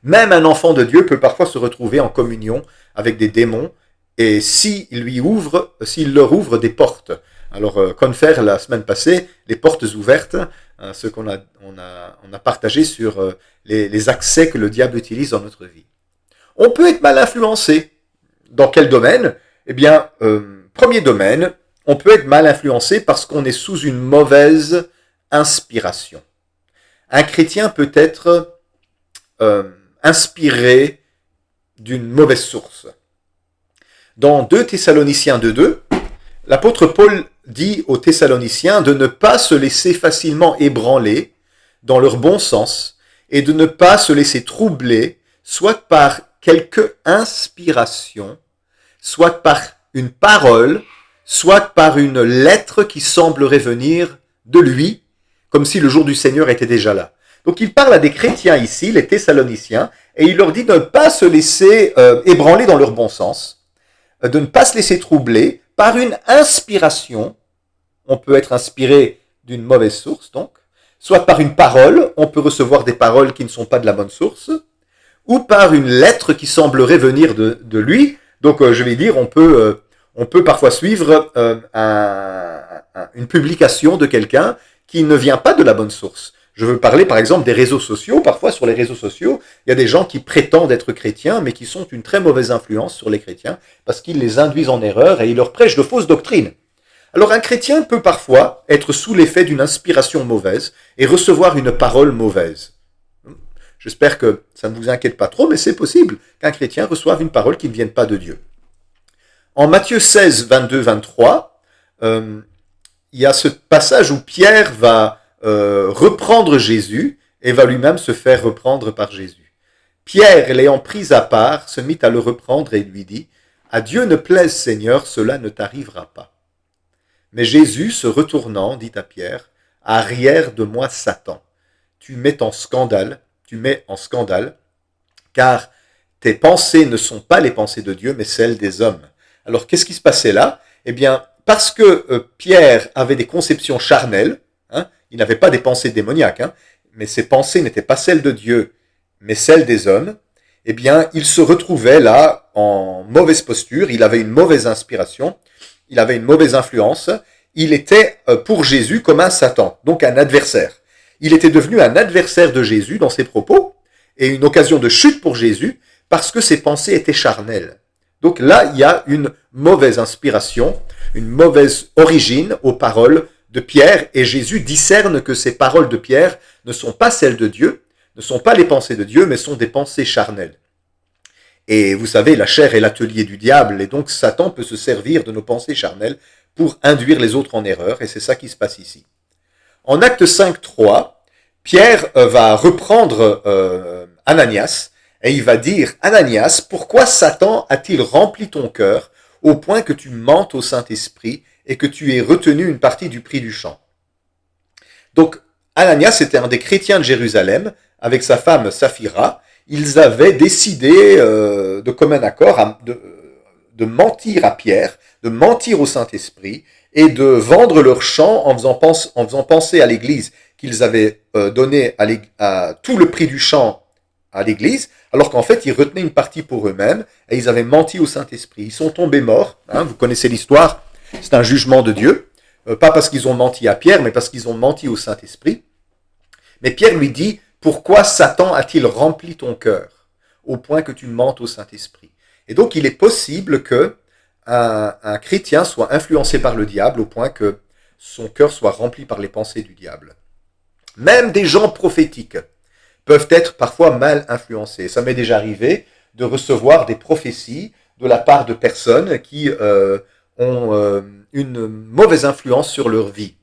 Même un enfant de Dieu peut parfois se retrouver en communion avec des démons, et s'il leur ouvre des portes. Alors, Confer, la semaine passée, les portes ouvertes, ce qu'on a partagé sur les accès que le diable utilise dans notre vie. On peut être mal influencé. Dans quel domaine? Eh bien, premier domaine, on peut être mal influencé parce qu'on est sous une mauvaise inspiration. Un chrétien peut être inspiré d'une mauvaise source. Dans 2 Thessaloniciens 2.2, l'apôtre Paul dit aux Thessaloniciens de ne pas se laisser facilement ébranler dans leur bon sens et de ne pas se laisser troubler, soit par quelque inspiration, soit par une parole, soit par une lettre qui semblerait venir de lui, comme si le jour du Seigneur était déjà là. Donc il parle à des chrétiens ici, les Thessaloniciens, et il leur dit de ne pas se laisser ébranler dans leur bon sens, de ne pas se laisser troubler par une inspiration. On peut être inspiré d'une mauvaise source, donc, soit par une parole, on peut recevoir des paroles qui ne sont pas de la bonne source, ou par une lettre qui semblerait venir de lui. Donc, je vais dire, on peut parfois suivre une publication de quelqu'un qui ne vient pas de la bonne source. Je veux parler par exemple des réseaux sociaux. Parfois sur les réseaux sociaux, il y a des gens qui prétendent être chrétiens, mais qui sont une très mauvaise influence sur les chrétiens, parce qu'ils les induisent en erreur et ils leur prêchent de fausses doctrines. Alors un chrétien peut parfois être sous l'effet d'une inspiration mauvaise et recevoir une parole mauvaise. J'espère que ça ne vous inquiète pas trop, mais c'est possible qu'un chrétien reçoive une parole qui ne vienne pas de Dieu. En Matthieu 16, 22, 23, il y a ce passage où Pierre va reprendre Jésus et va lui-même se faire reprendre par Jésus. Pierre, l'ayant pris à part, se mit à le reprendre et lui dit « À Dieu ne plaise, Seigneur, cela ne t'arrivera pas. » Mais Jésus, se retournant, dit à Pierre « Arrière de moi, Satan, tu mets en scandale, car tes pensées ne sont pas les pensées de Dieu, mais celles des hommes. » Alors, qu'est-ce qui se passait là? Eh bien, parce que Pierre avait des conceptions charnelles, il n'avait pas des pensées démoniaques, mais ses pensées n'étaient pas celles de Dieu, mais celles des hommes, eh bien, il se retrouvait là en mauvaise posture, il avait une mauvaise inspiration, il avait une mauvaise influence, il était pour Jésus comme un Satan, donc un adversaire. Il était devenu un adversaire de Jésus dans ses propos, et une occasion de chute pour Jésus, parce que ses pensées étaient charnelles. Donc là, il y a une mauvaise inspiration, une mauvaise origine aux paroles de Pierre, et Jésus discerne que ces paroles de Pierre ne sont pas celles de Dieu, ne sont pas les pensées de Dieu, mais sont des pensées charnelles. Et vous savez, la chair est l'atelier du diable, et donc Satan peut se servir de nos pensées charnelles pour induire les autres en erreur, et c'est ça qui se passe ici. En Acte 5, 3, Pierre va reprendre Ananias, et il va dire « Ananias, pourquoi Satan a-t-il rempli ton cœur au point que tu mentes au Saint-Esprit et que tu aies retenu une partie du prix du champ ?» Donc, Ananias était un des chrétiens de Jérusalem, avec sa femme Saphira. Ils avaient décidé de commun accord de mentir à Pierre, de mentir au Saint-Esprit, et de vendre leur champ en faisant penser à l'Église qu'ils avaient donné à tout le prix du champ à l'Église, alors qu'en fait, ils retenaient une partie pour eux-mêmes, et ils avaient menti au Saint-Esprit. Ils sont tombés morts, vous connaissez l'histoire, c'est un jugement de Dieu, pas parce qu'ils ont menti à Pierre, mais parce qu'ils ont menti au Saint-Esprit. Mais Pierre lui dit, « Pourquoi Satan a-t-il rempli ton cœur, au point que tu mentes au Saint-Esprit ?» Et donc, il est possible que un chrétien soit influencé par le diable, au point que son cœur soit rempli par les pensées du diable. Même des gens prophétiques peuvent être parfois mal influencés. Ça m'est déjà arrivé de recevoir des prophéties de la part de personnes qui ont une mauvaise influence sur leur vie.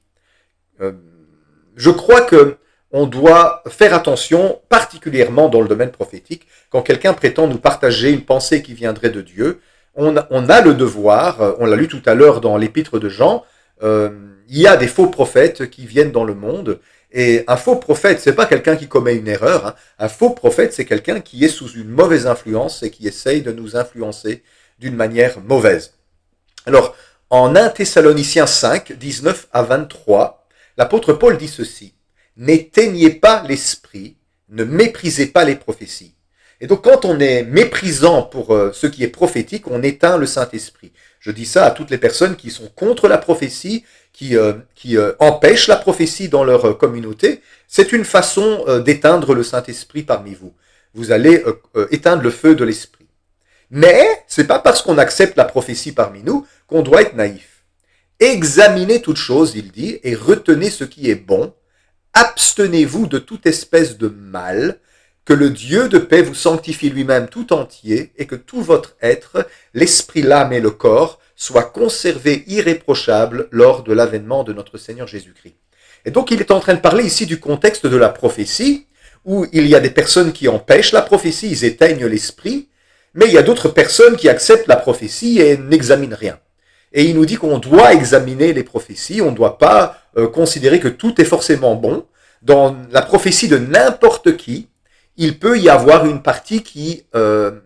Je crois que on doit faire attention, particulièrement dans le domaine prophétique, quand quelqu'un prétend nous partager une pensée qui viendrait de Dieu. On a le devoir, on l'a lu tout à l'heure dans l'épître de Jean, il y a des faux prophètes qui viennent dans le monde. Et un faux prophète, c'est pas quelqu'un qui commet une erreur. Un faux prophète, c'est quelqu'un qui est sous une mauvaise influence et qui essaye de nous influencer d'une manière mauvaise. Alors, en 1 Thessaloniciens 5, 19 à 23, l'apôtre Paul dit ceci. « N'éteignez pas l'esprit, ne méprisez pas les prophéties. » Et donc, quand on est méprisant pour ce qui est prophétique, on éteint le Saint-Esprit. Je dis ça à toutes les personnes qui sont contre la prophétie, qui empêchent la prophétie dans leur communauté. C'est une façon d'éteindre le Saint-Esprit parmi vous. Vous allez éteindre le feu de l'Esprit. Mais c'est pas parce qu'on accepte la prophétie parmi nous qu'on doit être naïf. Examinez toutes choses, il dit, et retenez ce qui est bon. Abstenez-vous de toute espèce de mal, que le Dieu de paix vous sanctifie lui-même tout entier, et que tout votre être, l'esprit, l'âme et le corps, soit conservé irréprochable lors de l'avènement de notre Seigneur Jésus-Christ. Et donc il est en train de parler ici du contexte de la prophétie, où il y a des personnes qui empêchent la prophétie, ils éteignent l'esprit, mais il y a d'autres personnes qui acceptent la prophétie et n'examinent rien. Et il nous dit qu'on doit examiner les prophéties, on ne doit pas considérer que tout est forcément bon. Dans la prophétie de n'importe qui, il peut y avoir une partie qui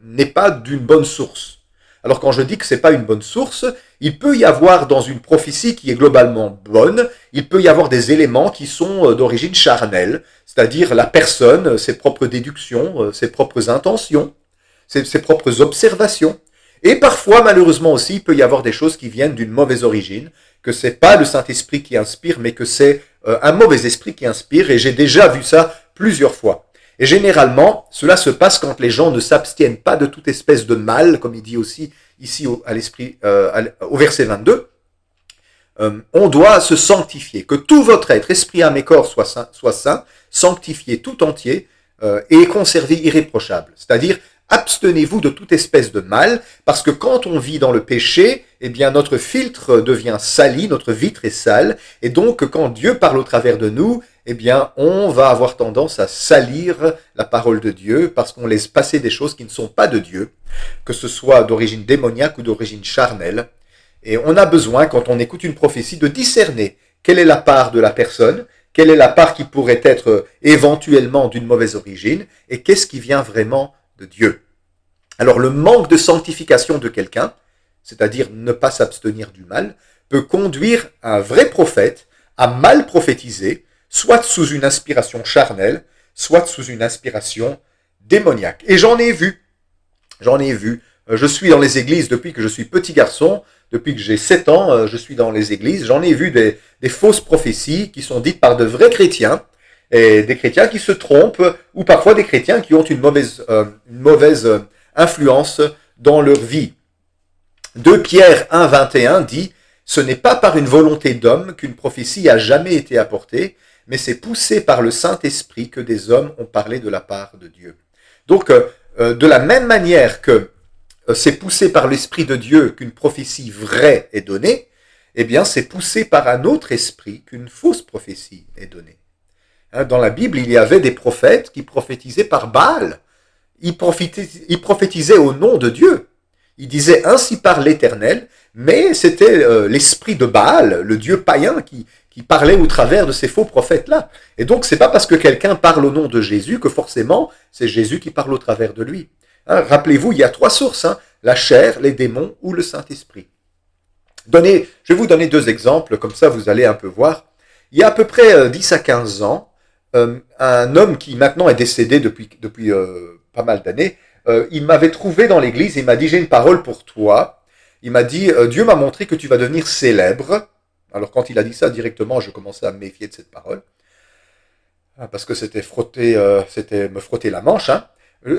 n'est pas d'une bonne source. Alors quand je dis que c'est pas une bonne source, il peut y avoir dans une prophétie qui est globalement bonne, il peut y avoir des éléments qui sont d'origine charnelle, c'est-à-dire la personne, ses propres déductions, ses propres intentions, ses propres observations. Et parfois, malheureusement aussi, il peut y avoir des choses qui viennent d'une mauvaise origine, que c'est pas le Saint-Esprit qui inspire, mais que c'est un mauvais esprit qui inspire, et j'ai déjà vu ça plusieurs fois. Et généralement, cela se passe quand les gens ne s'abstiennent pas de toute espèce de mal, comme il dit aussi ici au verset 22. On doit se sanctifier, que tout votre être, esprit, âme et corps soit saint, sanctifié tout entier et conservé irréprochable. C'est-à-dire, abstenez-vous de toute espèce de mal, parce que quand on vit dans le péché, eh bien notre filtre devient sali, notre vitre est sale, et donc quand Dieu parle au travers de nous, eh bien on va avoir tendance à salir la parole de Dieu, parce qu'on laisse passer des choses qui ne sont pas de Dieu, que ce soit d'origine démoniaque ou d'origine charnelle. Et on a besoin, quand on écoute une prophétie, de discerner quelle est la part de la personne, quelle est la part qui pourrait être éventuellement d'une mauvaise origine, et qu'est-ce qui vient vraiment de Dieu. Alors le manque de sanctification de quelqu'un, c'est-à-dire ne pas s'abstenir du mal, peut conduire un vrai prophète à mal prophétiser, soit sous une inspiration charnelle, soit sous une inspiration démoniaque. Et j'en ai vu. Je suis dans les églises depuis que je suis petit garçon, depuis que j'ai 7 ans, je suis dans les églises. J'en ai vu des fausses prophéties qui sont dites par de vrais chrétiens, et des chrétiens qui se trompent, ou parfois des chrétiens qui ont une mauvaise influence dans leur vie. 2 Pierre 1, 21 dit « Ce n'est pas par une volonté d'homme qu'une prophétie a jamais été apportée, mais c'est poussé par le Saint-Esprit que des hommes ont parlé de la part de Dieu. » Donc, de la même manière que c'est poussé par l'Esprit de Dieu qu'une prophétie vraie est donnée, eh bien c'est poussé par un autre esprit qu'une fausse prophétie est donnée. Dans la Bible, il y avait des prophètes qui prophétisaient par Baal. Ils prophétisaient au nom de Dieu. Ils disaient ainsi par l'Éternel, mais c'était l'esprit de Baal, le dieu païen, qui parlait au travers de ces faux prophètes-là. Et donc, c'est pas parce que quelqu'un parle au nom de Jésus que forcément c'est Jésus qui parle au travers de lui. Rappelez-vous, il y a 3 sources, la chair, les démons ou le Saint-Esprit. Je vais vous donner 2 exemples, comme ça vous allez un peu voir. Il y a à peu près 10 à 15 ans, un homme qui maintenant est décédé depuis pas mal d'années, il m'avait trouvé dans l'église et il m'a dit « J'ai une parole pour toi ». Il m'a dit « Dieu m'a montré que tu vas devenir célèbre ». Alors quand il a dit ça directement, je commençais à me méfier de cette parole, parce que c'était me frotter la manche.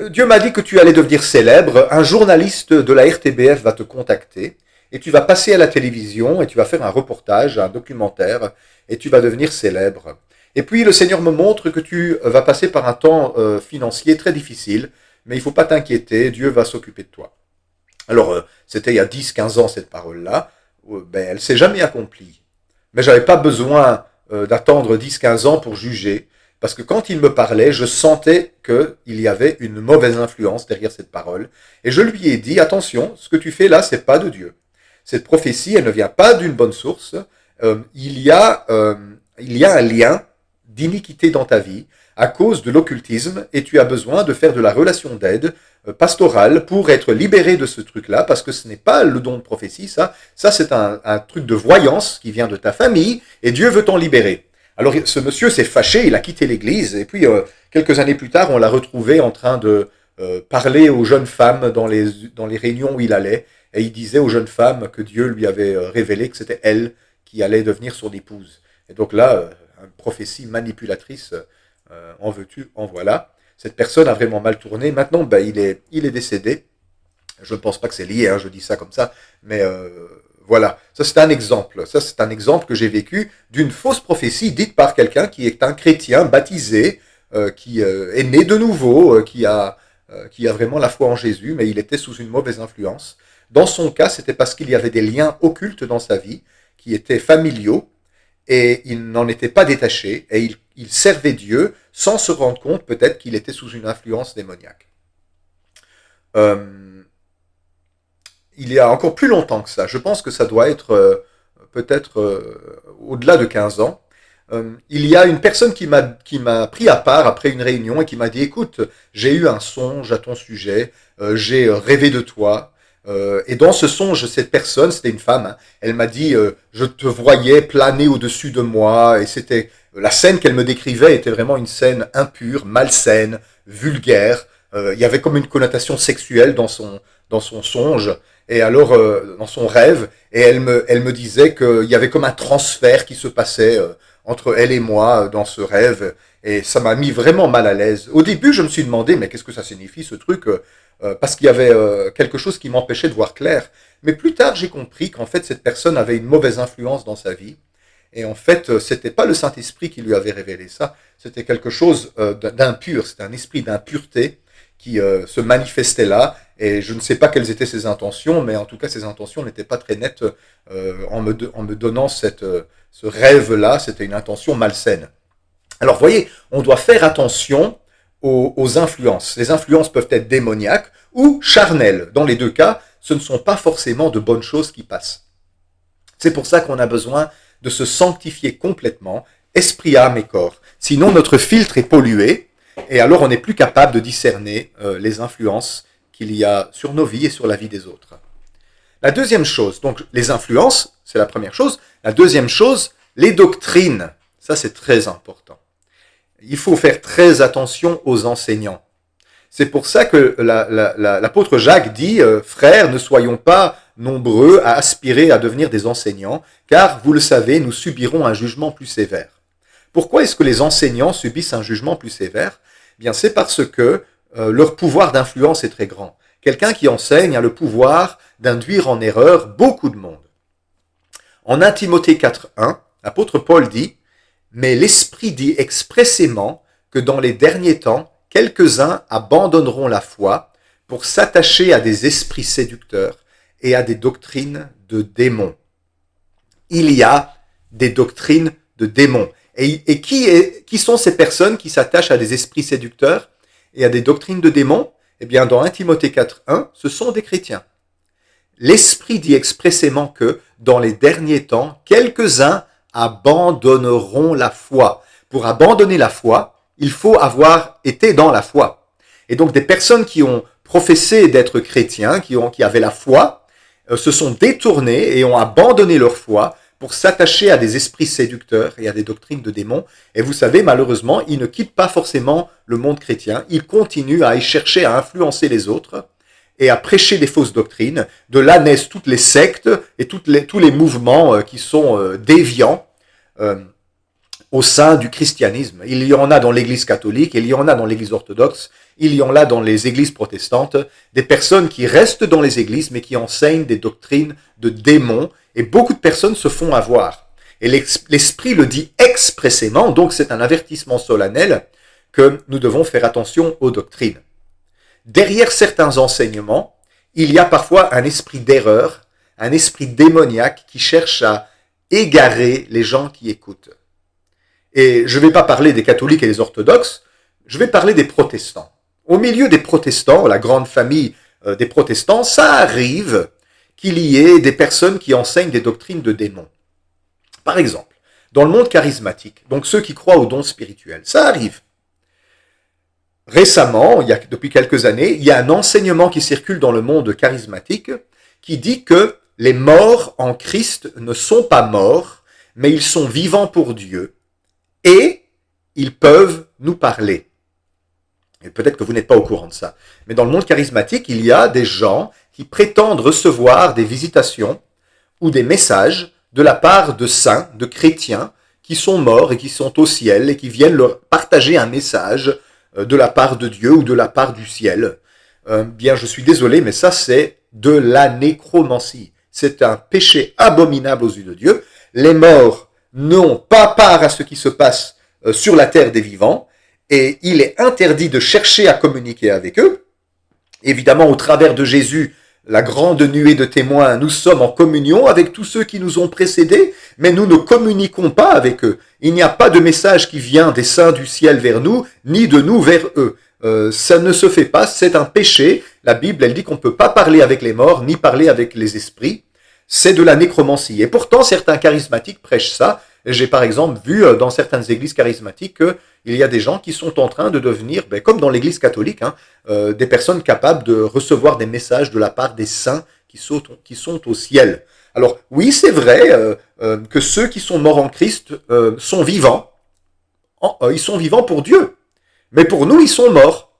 Dieu m'a dit que tu allais devenir célèbre, un journaliste de la RTBF va te contacter, et tu vas passer à la télévision, et tu vas faire un reportage, un documentaire, et tu vas devenir célèbre. Et puis le Seigneur me montre que tu vas passer par un temps financier très difficile, mais il ne faut pas t'inquiéter, Dieu va s'occuper de toi. Alors, c'était il y a 10-15 ans cette parole-là, elle ne s'est jamais accomplie. Mais je n'avais pas besoin d'attendre 10-15 ans pour juger, parce que quand il me parlait, je sentais qu'il y avait une mauvaise influence derrière cette parole, et je lui ai dit, attention, ce que tu fais là, c'est pas de Dieu. Cette prophétie, elle ne vient pas d'une bonne source, il y a un lien d'iniquité dans ta vie à cause de l'occultisme et tu as besoin de faire de la relation d'aide pastorale pour être libéré de ce truc-là parce que ce n'est pas le don de prophétie, ça c'est un truc de voyance qui vient de ta famille et Dieu veut t'en libérer. Alors ce monsieur s'est fâché, il a quitté l'église et puis quelques années plus tard on l'a retrouvé en train de parler aux jeunes femmes dans les réunions où il allait et il disait aux jeunes femmes que Dieu lui avait révélé que c'était elle qui allait devenir son épouse. Et donc là, une prophétie manipulatrice, en veux-tu, en voilà. Cette personne a vraiment mal tourné. Maintenant, il est décédé. Je ne pense pas que c'est lié, je dis ça comme ça, mais voilà. Ça, c'est un exemple. Ça, c'est un exemple que j'ai vécu d'une fausse prophétie dite par quelqu'un qui est un chrétien baptisé, qui est né de nouveau, qui a vraiment la foi en Jésus, mais il était sous une mauvaise influence. Dans son cas, c'était parce qu'il y avait des liens occultes dans sa vie, qui étaient familiaux, et il n'en était pas détaché, et il servait Dieu sans se rendre compte peut-être qu'il était sous une influence démoniaque. Il y a encore plus longtemps que ça, je pense que ça doit être peut-être au-delà de 15 ans, il y a une personne qui m'a pris à part après une réunion et qui m'a dit « Écoute, j'ai eu un songe à ton sujet, j'ai rêvé de toi, Et dans ce songe, cette personne, c'était une femme, hein, elle m'a dit je te voyais planer au-dessus de moi, et c'était la scène qu'elle me décrivait était vraiment une scène impure, malsaine, vulgaire. Il y avait comme une connotation sexuelle dans son songe, et alors dans son rêve, et elle me disait qu'il y avait comme un transfert qui se passait entre elle et moi dans ce rêve, et ça m'a mis vraiment mal à l'aise. Au début, je me suis demandé, mais qu'est-ce que ça signifie ce truc parce qu'il y avait quelque chose qui m'empêchait de voir clair. Mais plus tard, j'ai compris qu'en fait, cette personne avait une mauvaise influence dans sa vie. Et en fait, c'était pas le Saint-Esprit qui lui avait révélé ça, c'était quelque chose d'impur, c'était un esprit d'impureté qui se manifestait là, et je ne sais pas quelles étaient ses intentions, mais en tout cas, ses intentions n'étaient pas très nettes en me donnant ce rêve-là, c'était une intention malsaine. Alors, vous voyez, on doit faire attention aux influences. Les influences peuvent être démoniaques ou charnelles. Dans les deux cas, ce ne sont pas forcément de bonnes choses qui passent. C'est pour ça qu'on a besoin de se sanctifier complètement, esprit, âme et corps. Sinon, notre filtre est pollué, et alors on n'est plus capable de discerner les influences qu'il y a sur nos vies et sur la vie des autres. La deuxième chose, donc les influences, c'est la première chose. La deuxième chose, les doctrines. Ça, c'est très important. Il faut faire très attention aux enseignants. C'est pour ça que l'apôtre Jacques dit « Frères, ne soyons pas nombreux à aspirer à devenir des enseignants, car, vous le savez, nous subirons un jugement plus sévère. » Pourquoi est-ce que les enseignants subissent un jugement plus sévère ? Eh bien, c'est parce que leur pouvoir d'influence est très grand. Quelqu'un qui enseigne a le pouvoir d'induire en erreur beaucoup de monde. En 1 Timothée 4.1, l'apôtre Paul dit « Mais l'Esprit dit expressément que dans les derniers temps, quelques-uns abandonneront la foi pour s'attacher à des esprits séducteurs et à des doctrines de démons. » Il y a des doctrines de démons. Et qui sont ces personnes qui s'attachent à des esprits séducteurs et à des doctrines de démons ? Eh bien, dans 1 Timothée 4.1, ce sont des chrétiens. L'Esprit dit expressément que, dans les derniers temps, quelques-uns abandonneront la foi. Pour abandonner la foi, il faut avoir été dans la foi. Et donc, des personnes qui ont professé d'être chrétiens, qui avaient la foi, se sont détournées et ont abandonné leur foi pour s'attacher à des esprits séducteurs et à des doctrines de démons. Et vous savez, malheureusement, ils ne quittent pas forcément le monde chrétien. Ils continuent à y chercher à influencer les autres et à prêcher des fausses doctrines. De là naissent toutes les sectes et tous les mouvements qui sont déviants au sein du christianisme. Il y en a dans l'église catholique, il y en a dans l'église orthodoxe, il y en a dans les églises protestantes, des personnes qui restent dans les églises mais qui enseignent des doctrines de démons, et beaucoup de personnes se font avoir. Et l'Esprit le dit expressément, donc c'est un avertissement solennel que nous devons faire attention aux doctrines. Derrière certains enseignements, il y a parfois un esprit d'erreur, un esprit démoniaque qui cherche à égarer les gens qui écoutent. Et je ne vais pas parler des catholiques et des orthodoxes, je vais parler des protestants. Au milieu des protestants, la grande famille des protestants, ça arrive qu'il y ait des personnes qui enseignent des doctrines de démons. Par exemple, dans le monde charismatique, donc ceux qui croient aux dons spirituels, ça arrive. Récemment, depuis quelques années, il y a un enseignement qui circule dans le monde charismatique qui dit que les morts en Christ ne sont pas morts, mais ils sont vivants pour Dieu et ils peuvent nous parler. Et peut-être que vous n'êtes pas au courant de ça. Mais dans le monde charismatique, il y a des gens qui prétendent recevoir des visitations ou des messages de la part de saints, de chrétiens, qui sont morts et qui sont au ciel et qui viennent leur partager un message de la part de Dieu ou de la part du ciel. Bien, je suis désolé, mais ça, c'est de la nécromancie. C'est un péché abominable aux yeux de Dieu. Les morts n'ont pas part à ce qui se passe sur la terre des vivants, et il est interdit de chercher à communiquer avec eux. Évidemment, au travers de Jésus, la grande nuée de témoins, nous sommes en communion avec tous ceux qui nous ont précédés, mais nous ne communiquons pas avec eux. Il n'y a pas de message qui vient des saints du ciel vers nous, ni de nous vers eux. Ça ne se fait pas, c'est un péché. La Bible, elle dit qu'on ne peut pas parler avec les morts, ni parler avec les esprits. C'est de la nécromancie. Et pourtant, certains charismatiques prêchent ça. Et j'ai par exemple vu dans certaines églises charismatiques qu'il y a des gens qui sont en train de devenir, comme dans l'église catholique, des personnes capables de recevoir des messages de la part des saints qui sont au ciel. Alors oui, c'est vrai que ceux qui sont morts en Christ sont vivants. Ils sont vivants pour Dieu. Mais pour nous, ils sont morts.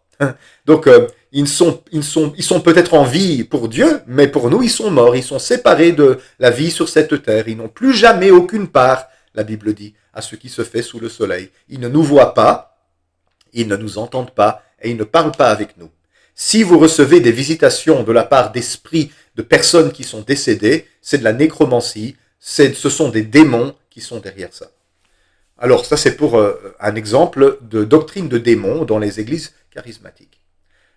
Donc, ils sont peut-être en vie pour Dieu, mais pour nous, ils sont morts. Ils sont séparés de la vie sur cette terre. Ils n'ont plus jamais aucune part, la Bible dit, à ce qui se fait sous le soleil. Ils ne nous voient pas, ils ne nous entendent pas, et ils ne parlent pas avec nous. Si vous recevez des visitations de la part d'esprits de personnes qui sont décédées, c'est de la nécromancie, ce sont des démons qui sont derrière ça. Alors ça c'est pour un exemple de doctrine de démons dans les églises charismatiques.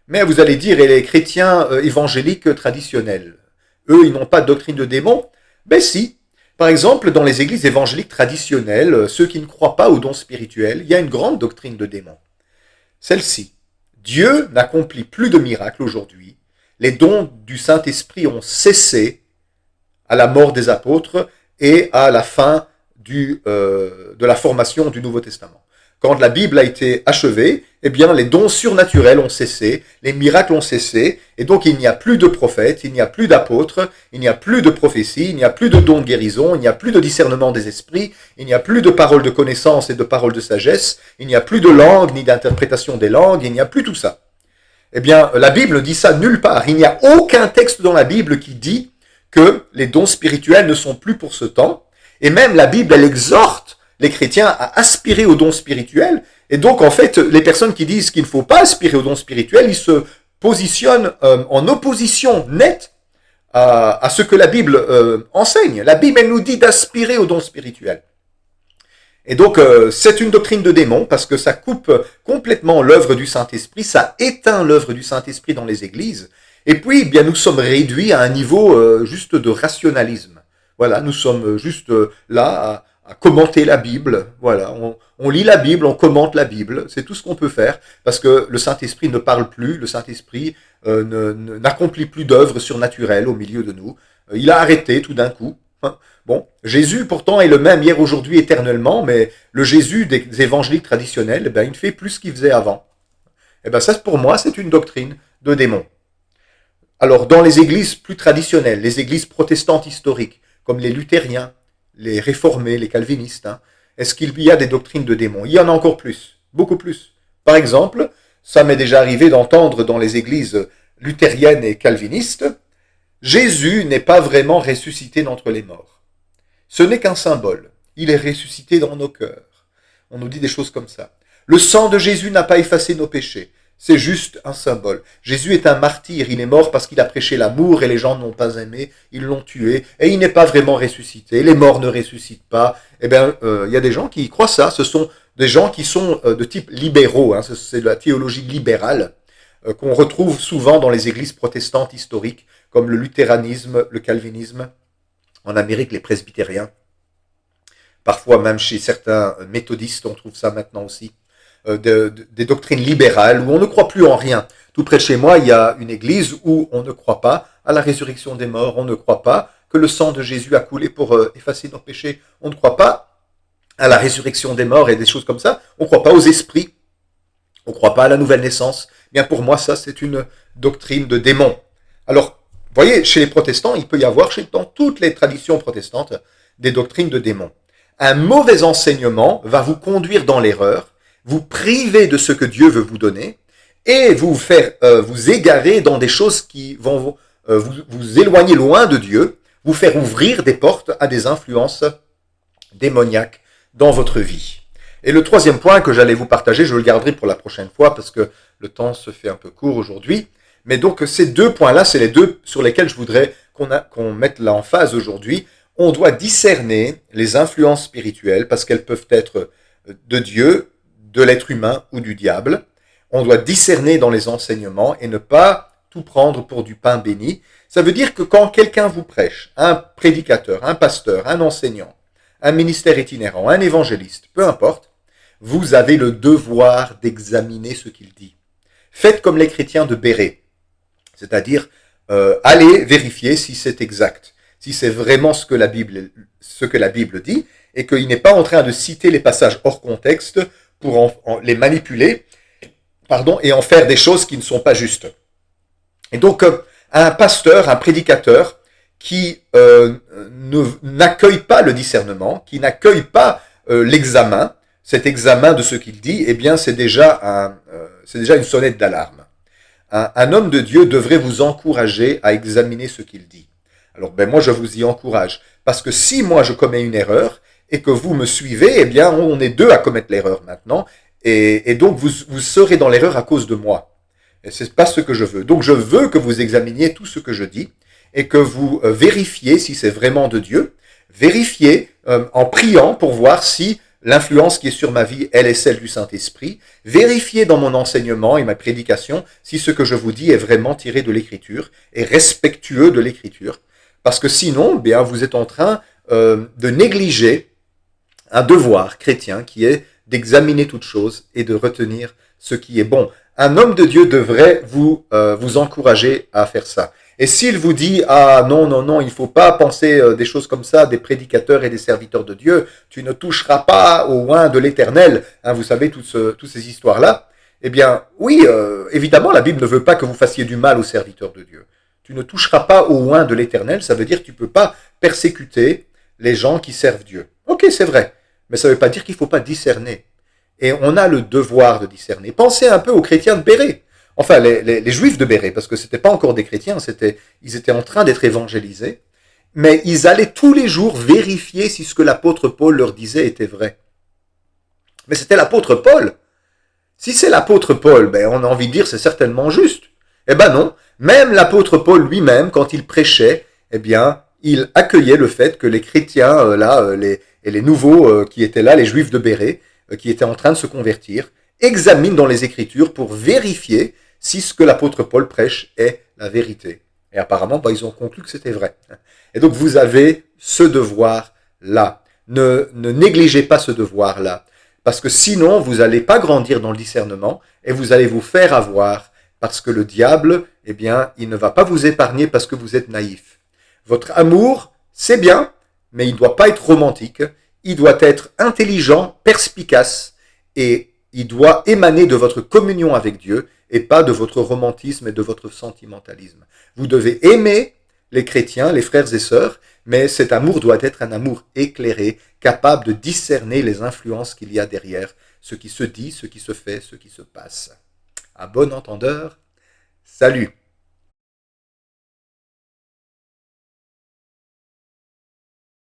Mais vous allez dire, et les chrétiens évangéliques traditionnels, eux ils n'ont pas de doctrine de démons? Ben si. Par exemple, dans les églises évangéliques traditionnelles, ceux qui ne croient pas aux dons spirituels, il y a une grande doctrine de démons. Celle-ci. Dieu n'accomplit plus de miracles aujourd'hui. Les dons du Saint-Esprit ont cessé à la mort des apôtres et à la fin de la formation du Nouveau Testament. Quand la Bible a été achevée, eh bien, les dons surnaturels ont cessé, les miracles ont cessé, et donc il n'y a plus de prophètes, il n'y a plus d'apôtres, il n'y a plus de prophéties, il n'y a plus de dons de guérison, il n'y a plus de discernement des esprits, il n'y a plus de paroles de connaissance et de paroles de sagesse, il n'y a plus de langue ni d'interprétation des langues, il n'y a plus tout ça. Eh bien, la Bible dit ça nulle part. Il n'y a aucun texte dans la Bible qui dit que les dons spirituels ne sont plus pour ce temps. Et même la Bible, elle exhorte les chrétiens à aspirer aux dons spirituels. Et donc, en fait, les personnes qui disent qu'il ne faut pas aspirer aux dons spirituels, ils se positionnent en opposition nette à ce que la Bible enseigne. La Bible, elle nous dit d'aspirer aux dons spirituels. Et donc, c'est une doctrine de démon parce que ça coupe complètement l'œuvre du Saint-Esprit, ça éteint l'œuvre du Saint-Esprit dans les églises. Et puis, eh bien, nous sommes réduits à un niveau juste de rationalisme. Voilà, nous sommes juste là à commenter la Bible. Voilà, on lit la Bible, on commente la Bible. C'est tout ce qu'on peut faire parce que le Saint-Esprit ne parle plus, le Saint-Esprit n'accomplit plus d'œuvres surnaturelles au milieu de nous. Il a arrêté tout d'un coup. Bon, Jésus pourtant est le même hier, aujourd'hui, éternellement, mais le Jésus des évangéliques traditionnels, il ne fait plus ce qu'il faisait avant. Et ça, pour moi, c'est une doctrine de démon. Alors, dans les églises plus traditionnelles, les églises protestantes historiques, comme les luthériens, les réformés, les calvinistes, est-ce qu'il y a des doctrines de démons? Il y en a encore plus, beaucoup plus. Par exemple, ça m'est déjà arrivé d'entendre dans les églises luthériennes et calvinistes, Jésus n'est pas vraiment ressuscité d'entre les morts. Ce n'est qu'un symbole. Il est ressuscité dans nos cœurs. On nous dit des choses comme ça. Le sang de Jésus n'a pas effacé nos péchés. C'est juste un symbole. Jésus est un martyr. Il est mort parce qu'il a prêché l'amour et les gens n'ont pas aimé. Ils l'ont tué. Et il n'est pas vraiment ressuscité. Les morts ne ressuscitent pas. Il y a des gens qui croient ça. Ce sont des gens qui sont de type libéraux. C'est de la théologie libérale qu'on retrouve souvent dans les églises protestantes historiques, comme le luthéranisme, le calvinisme, en Amérique, les presbytériens. Parfois même chez certains méthodistes, on trouve ça maintenant aussi. Des doctrines libérales où on ne croit plus en rien. Tout près de chez moi, il y a une église où on ne croit pas à la résurrection des morts, on ne croit pas que le sang de Jésus a coulé pour effacer nos péchés, on ne croit pas à la résurrection des morts et des choses comme ça, on ne croit pas aux esprits, on ne croit pas à la nouvelle naissance. Bien pour moi, ça c'est une doctrine de démon. Alors, vous voyez, chez les protestants, il peut y avoir, dans toutes les traditions protestantes, des doctrines de démons. Un mauvais enseignement va vous conduire dans l'erreur, vous priver de ce que Dieu veut vous donner, et vous faire vous égarer dans des choses qui vont vous éloigner loin de Dieu, vous faire ouvrir des portes à des influences démoniaques dans votre vie. Et le troisième point que j'allais vous partager, je le garderai pour la prochaine fois parce que le temps se fait un peu court aujourd'hui. Mais donc ces deux points-là, c'est les deux sur lesquels je voudrais qu'on mette l'emphase aujourd'hui. On doit discerner les influences spirituelles parce qu'elles peuvent être de Dieu, de l'être humain ou du diable. On doit discerner dans les enseignements et ne pas tout prendre pour du pain béni. Ça veut dire que quand quelqu'un vous prêche, un prédicateur, un pasteur, un enseignant, un ministère itinérant, un évangéliste, peu importe, vous avez le devoir d'examiner ce qu'il dit. Faites comme les chrétiens de Béret, c'est-à-dire allez vérifier si c'est exact, si c'est vraiment ce que la Bible dit, et qu'il n'est pas en train de citer les passages hors contexte pour les manipuler, et en faire des choses qui ne sont pas justes. Et donc, un pasteur, un prédicateur qui n'accueille pas le discernement, qui n'accueille pas l'examen, cet examen de ce qu'il dit, eh bien, c'est déjà une sonnette d'alarme. Un homme de Dieu devrait vous encourager à examiner ce qu'il dit. Alors, moi, je vous y encourage. Parce que si moi, je commets une erreur et que vous me suivez, eh bien, on est deux à commettre l'erreur maintenant. Et donc, vous serez dans l'erreur à cause de moi. Et c'est pas ce que je veux. Donc, je veux que vous examiniez tout ce que je dis et que vous vérifiez si c'est vraiment de Dieu. Vérifiez en priant pour voir si l'influence qui est sur ma vie, elle est celle du Saint-Esprit. Vérifiez dans mon enseignement et ma prédication si ce que je vous dis est vraiment tiré de l'Écriture et respectueux de l'Écriture. Parce que sinon, bien, vous êtes en train de négliger un devoir chrétien qui est d'examiner toutes choses et de retenir ce qui est bon. Un homme de Dieu devrait vous encourager à faire ça. Et s'il vous dit « Ah non, il ne faut pas penser des choses comme ça, des prédicateurs et des serviteurs de Dieu, tu ne toucheras pas au oin de l'Éternel », vous savez, toutes ces histoires-là, eh bien, oui, évidemment, la Bible ne veut pas que vous fassiez du mal aux serviteurs de Dieu. Tu ne toucheras pas au oin de l'Éternel, ça veut dire que tu ne peux pas persécuter les gens qui servent Dieu. Ok, c'est vrai, mais ça ne veut pas dire qu'il ne faut pas discerner. Et on a le devoir de discerner. Pensez un peu aux chrétiens de Béret. Enfin, les juifs de Béret, parce que c'était pas encore des chrétiens, ils étaient en train d'être évangélisés, mais ils allaient tous les jours vérifier si ce que l'apôtre Paul leur disait était vrai. Mais c'était l'apôtre Paul. Si c'est l'apôtre Paul, on a envie de dire c'est certainement juste. Eh ben non, même l'apôtre Paul lui-même, quand il prêchait, eh bien, il accueillait le fait que les chrétiens, les nouveaux qui étaient là, les juifs de Béret, qui étaient en train de se convertir, examinent dans les Écritures pour vérifier si ce que l'apôtre Paul prêche est la vérité. Et apparemment, ils ont conclu que c'était vrai. Et donc, vous avez ce devoir-là. Ne négligez pas ce devoir-là. Parce que sinon, vous n'allez pas grandir dans le discernement et vous allez vous faire avoir parce que le diable, eh bien, il ne va pas vous épargner parce que vous êtes naïf. Votre amour, c'est bien, mais il ne doit pas être romantique. Il doit être intelligent, perspicace et il doit émaner de votre communion avec Dieu et pas de votre romantisme et de votre sentimentalisme. Vous devez aimer les chrétiens, les frères et sœurs, mais cet amour doit être un amour éclairé, capable de discerner les influences qu'il y a derrière, ce qui se dit, ce qui se fait, ce qui se passe. À bon entendeur, salut!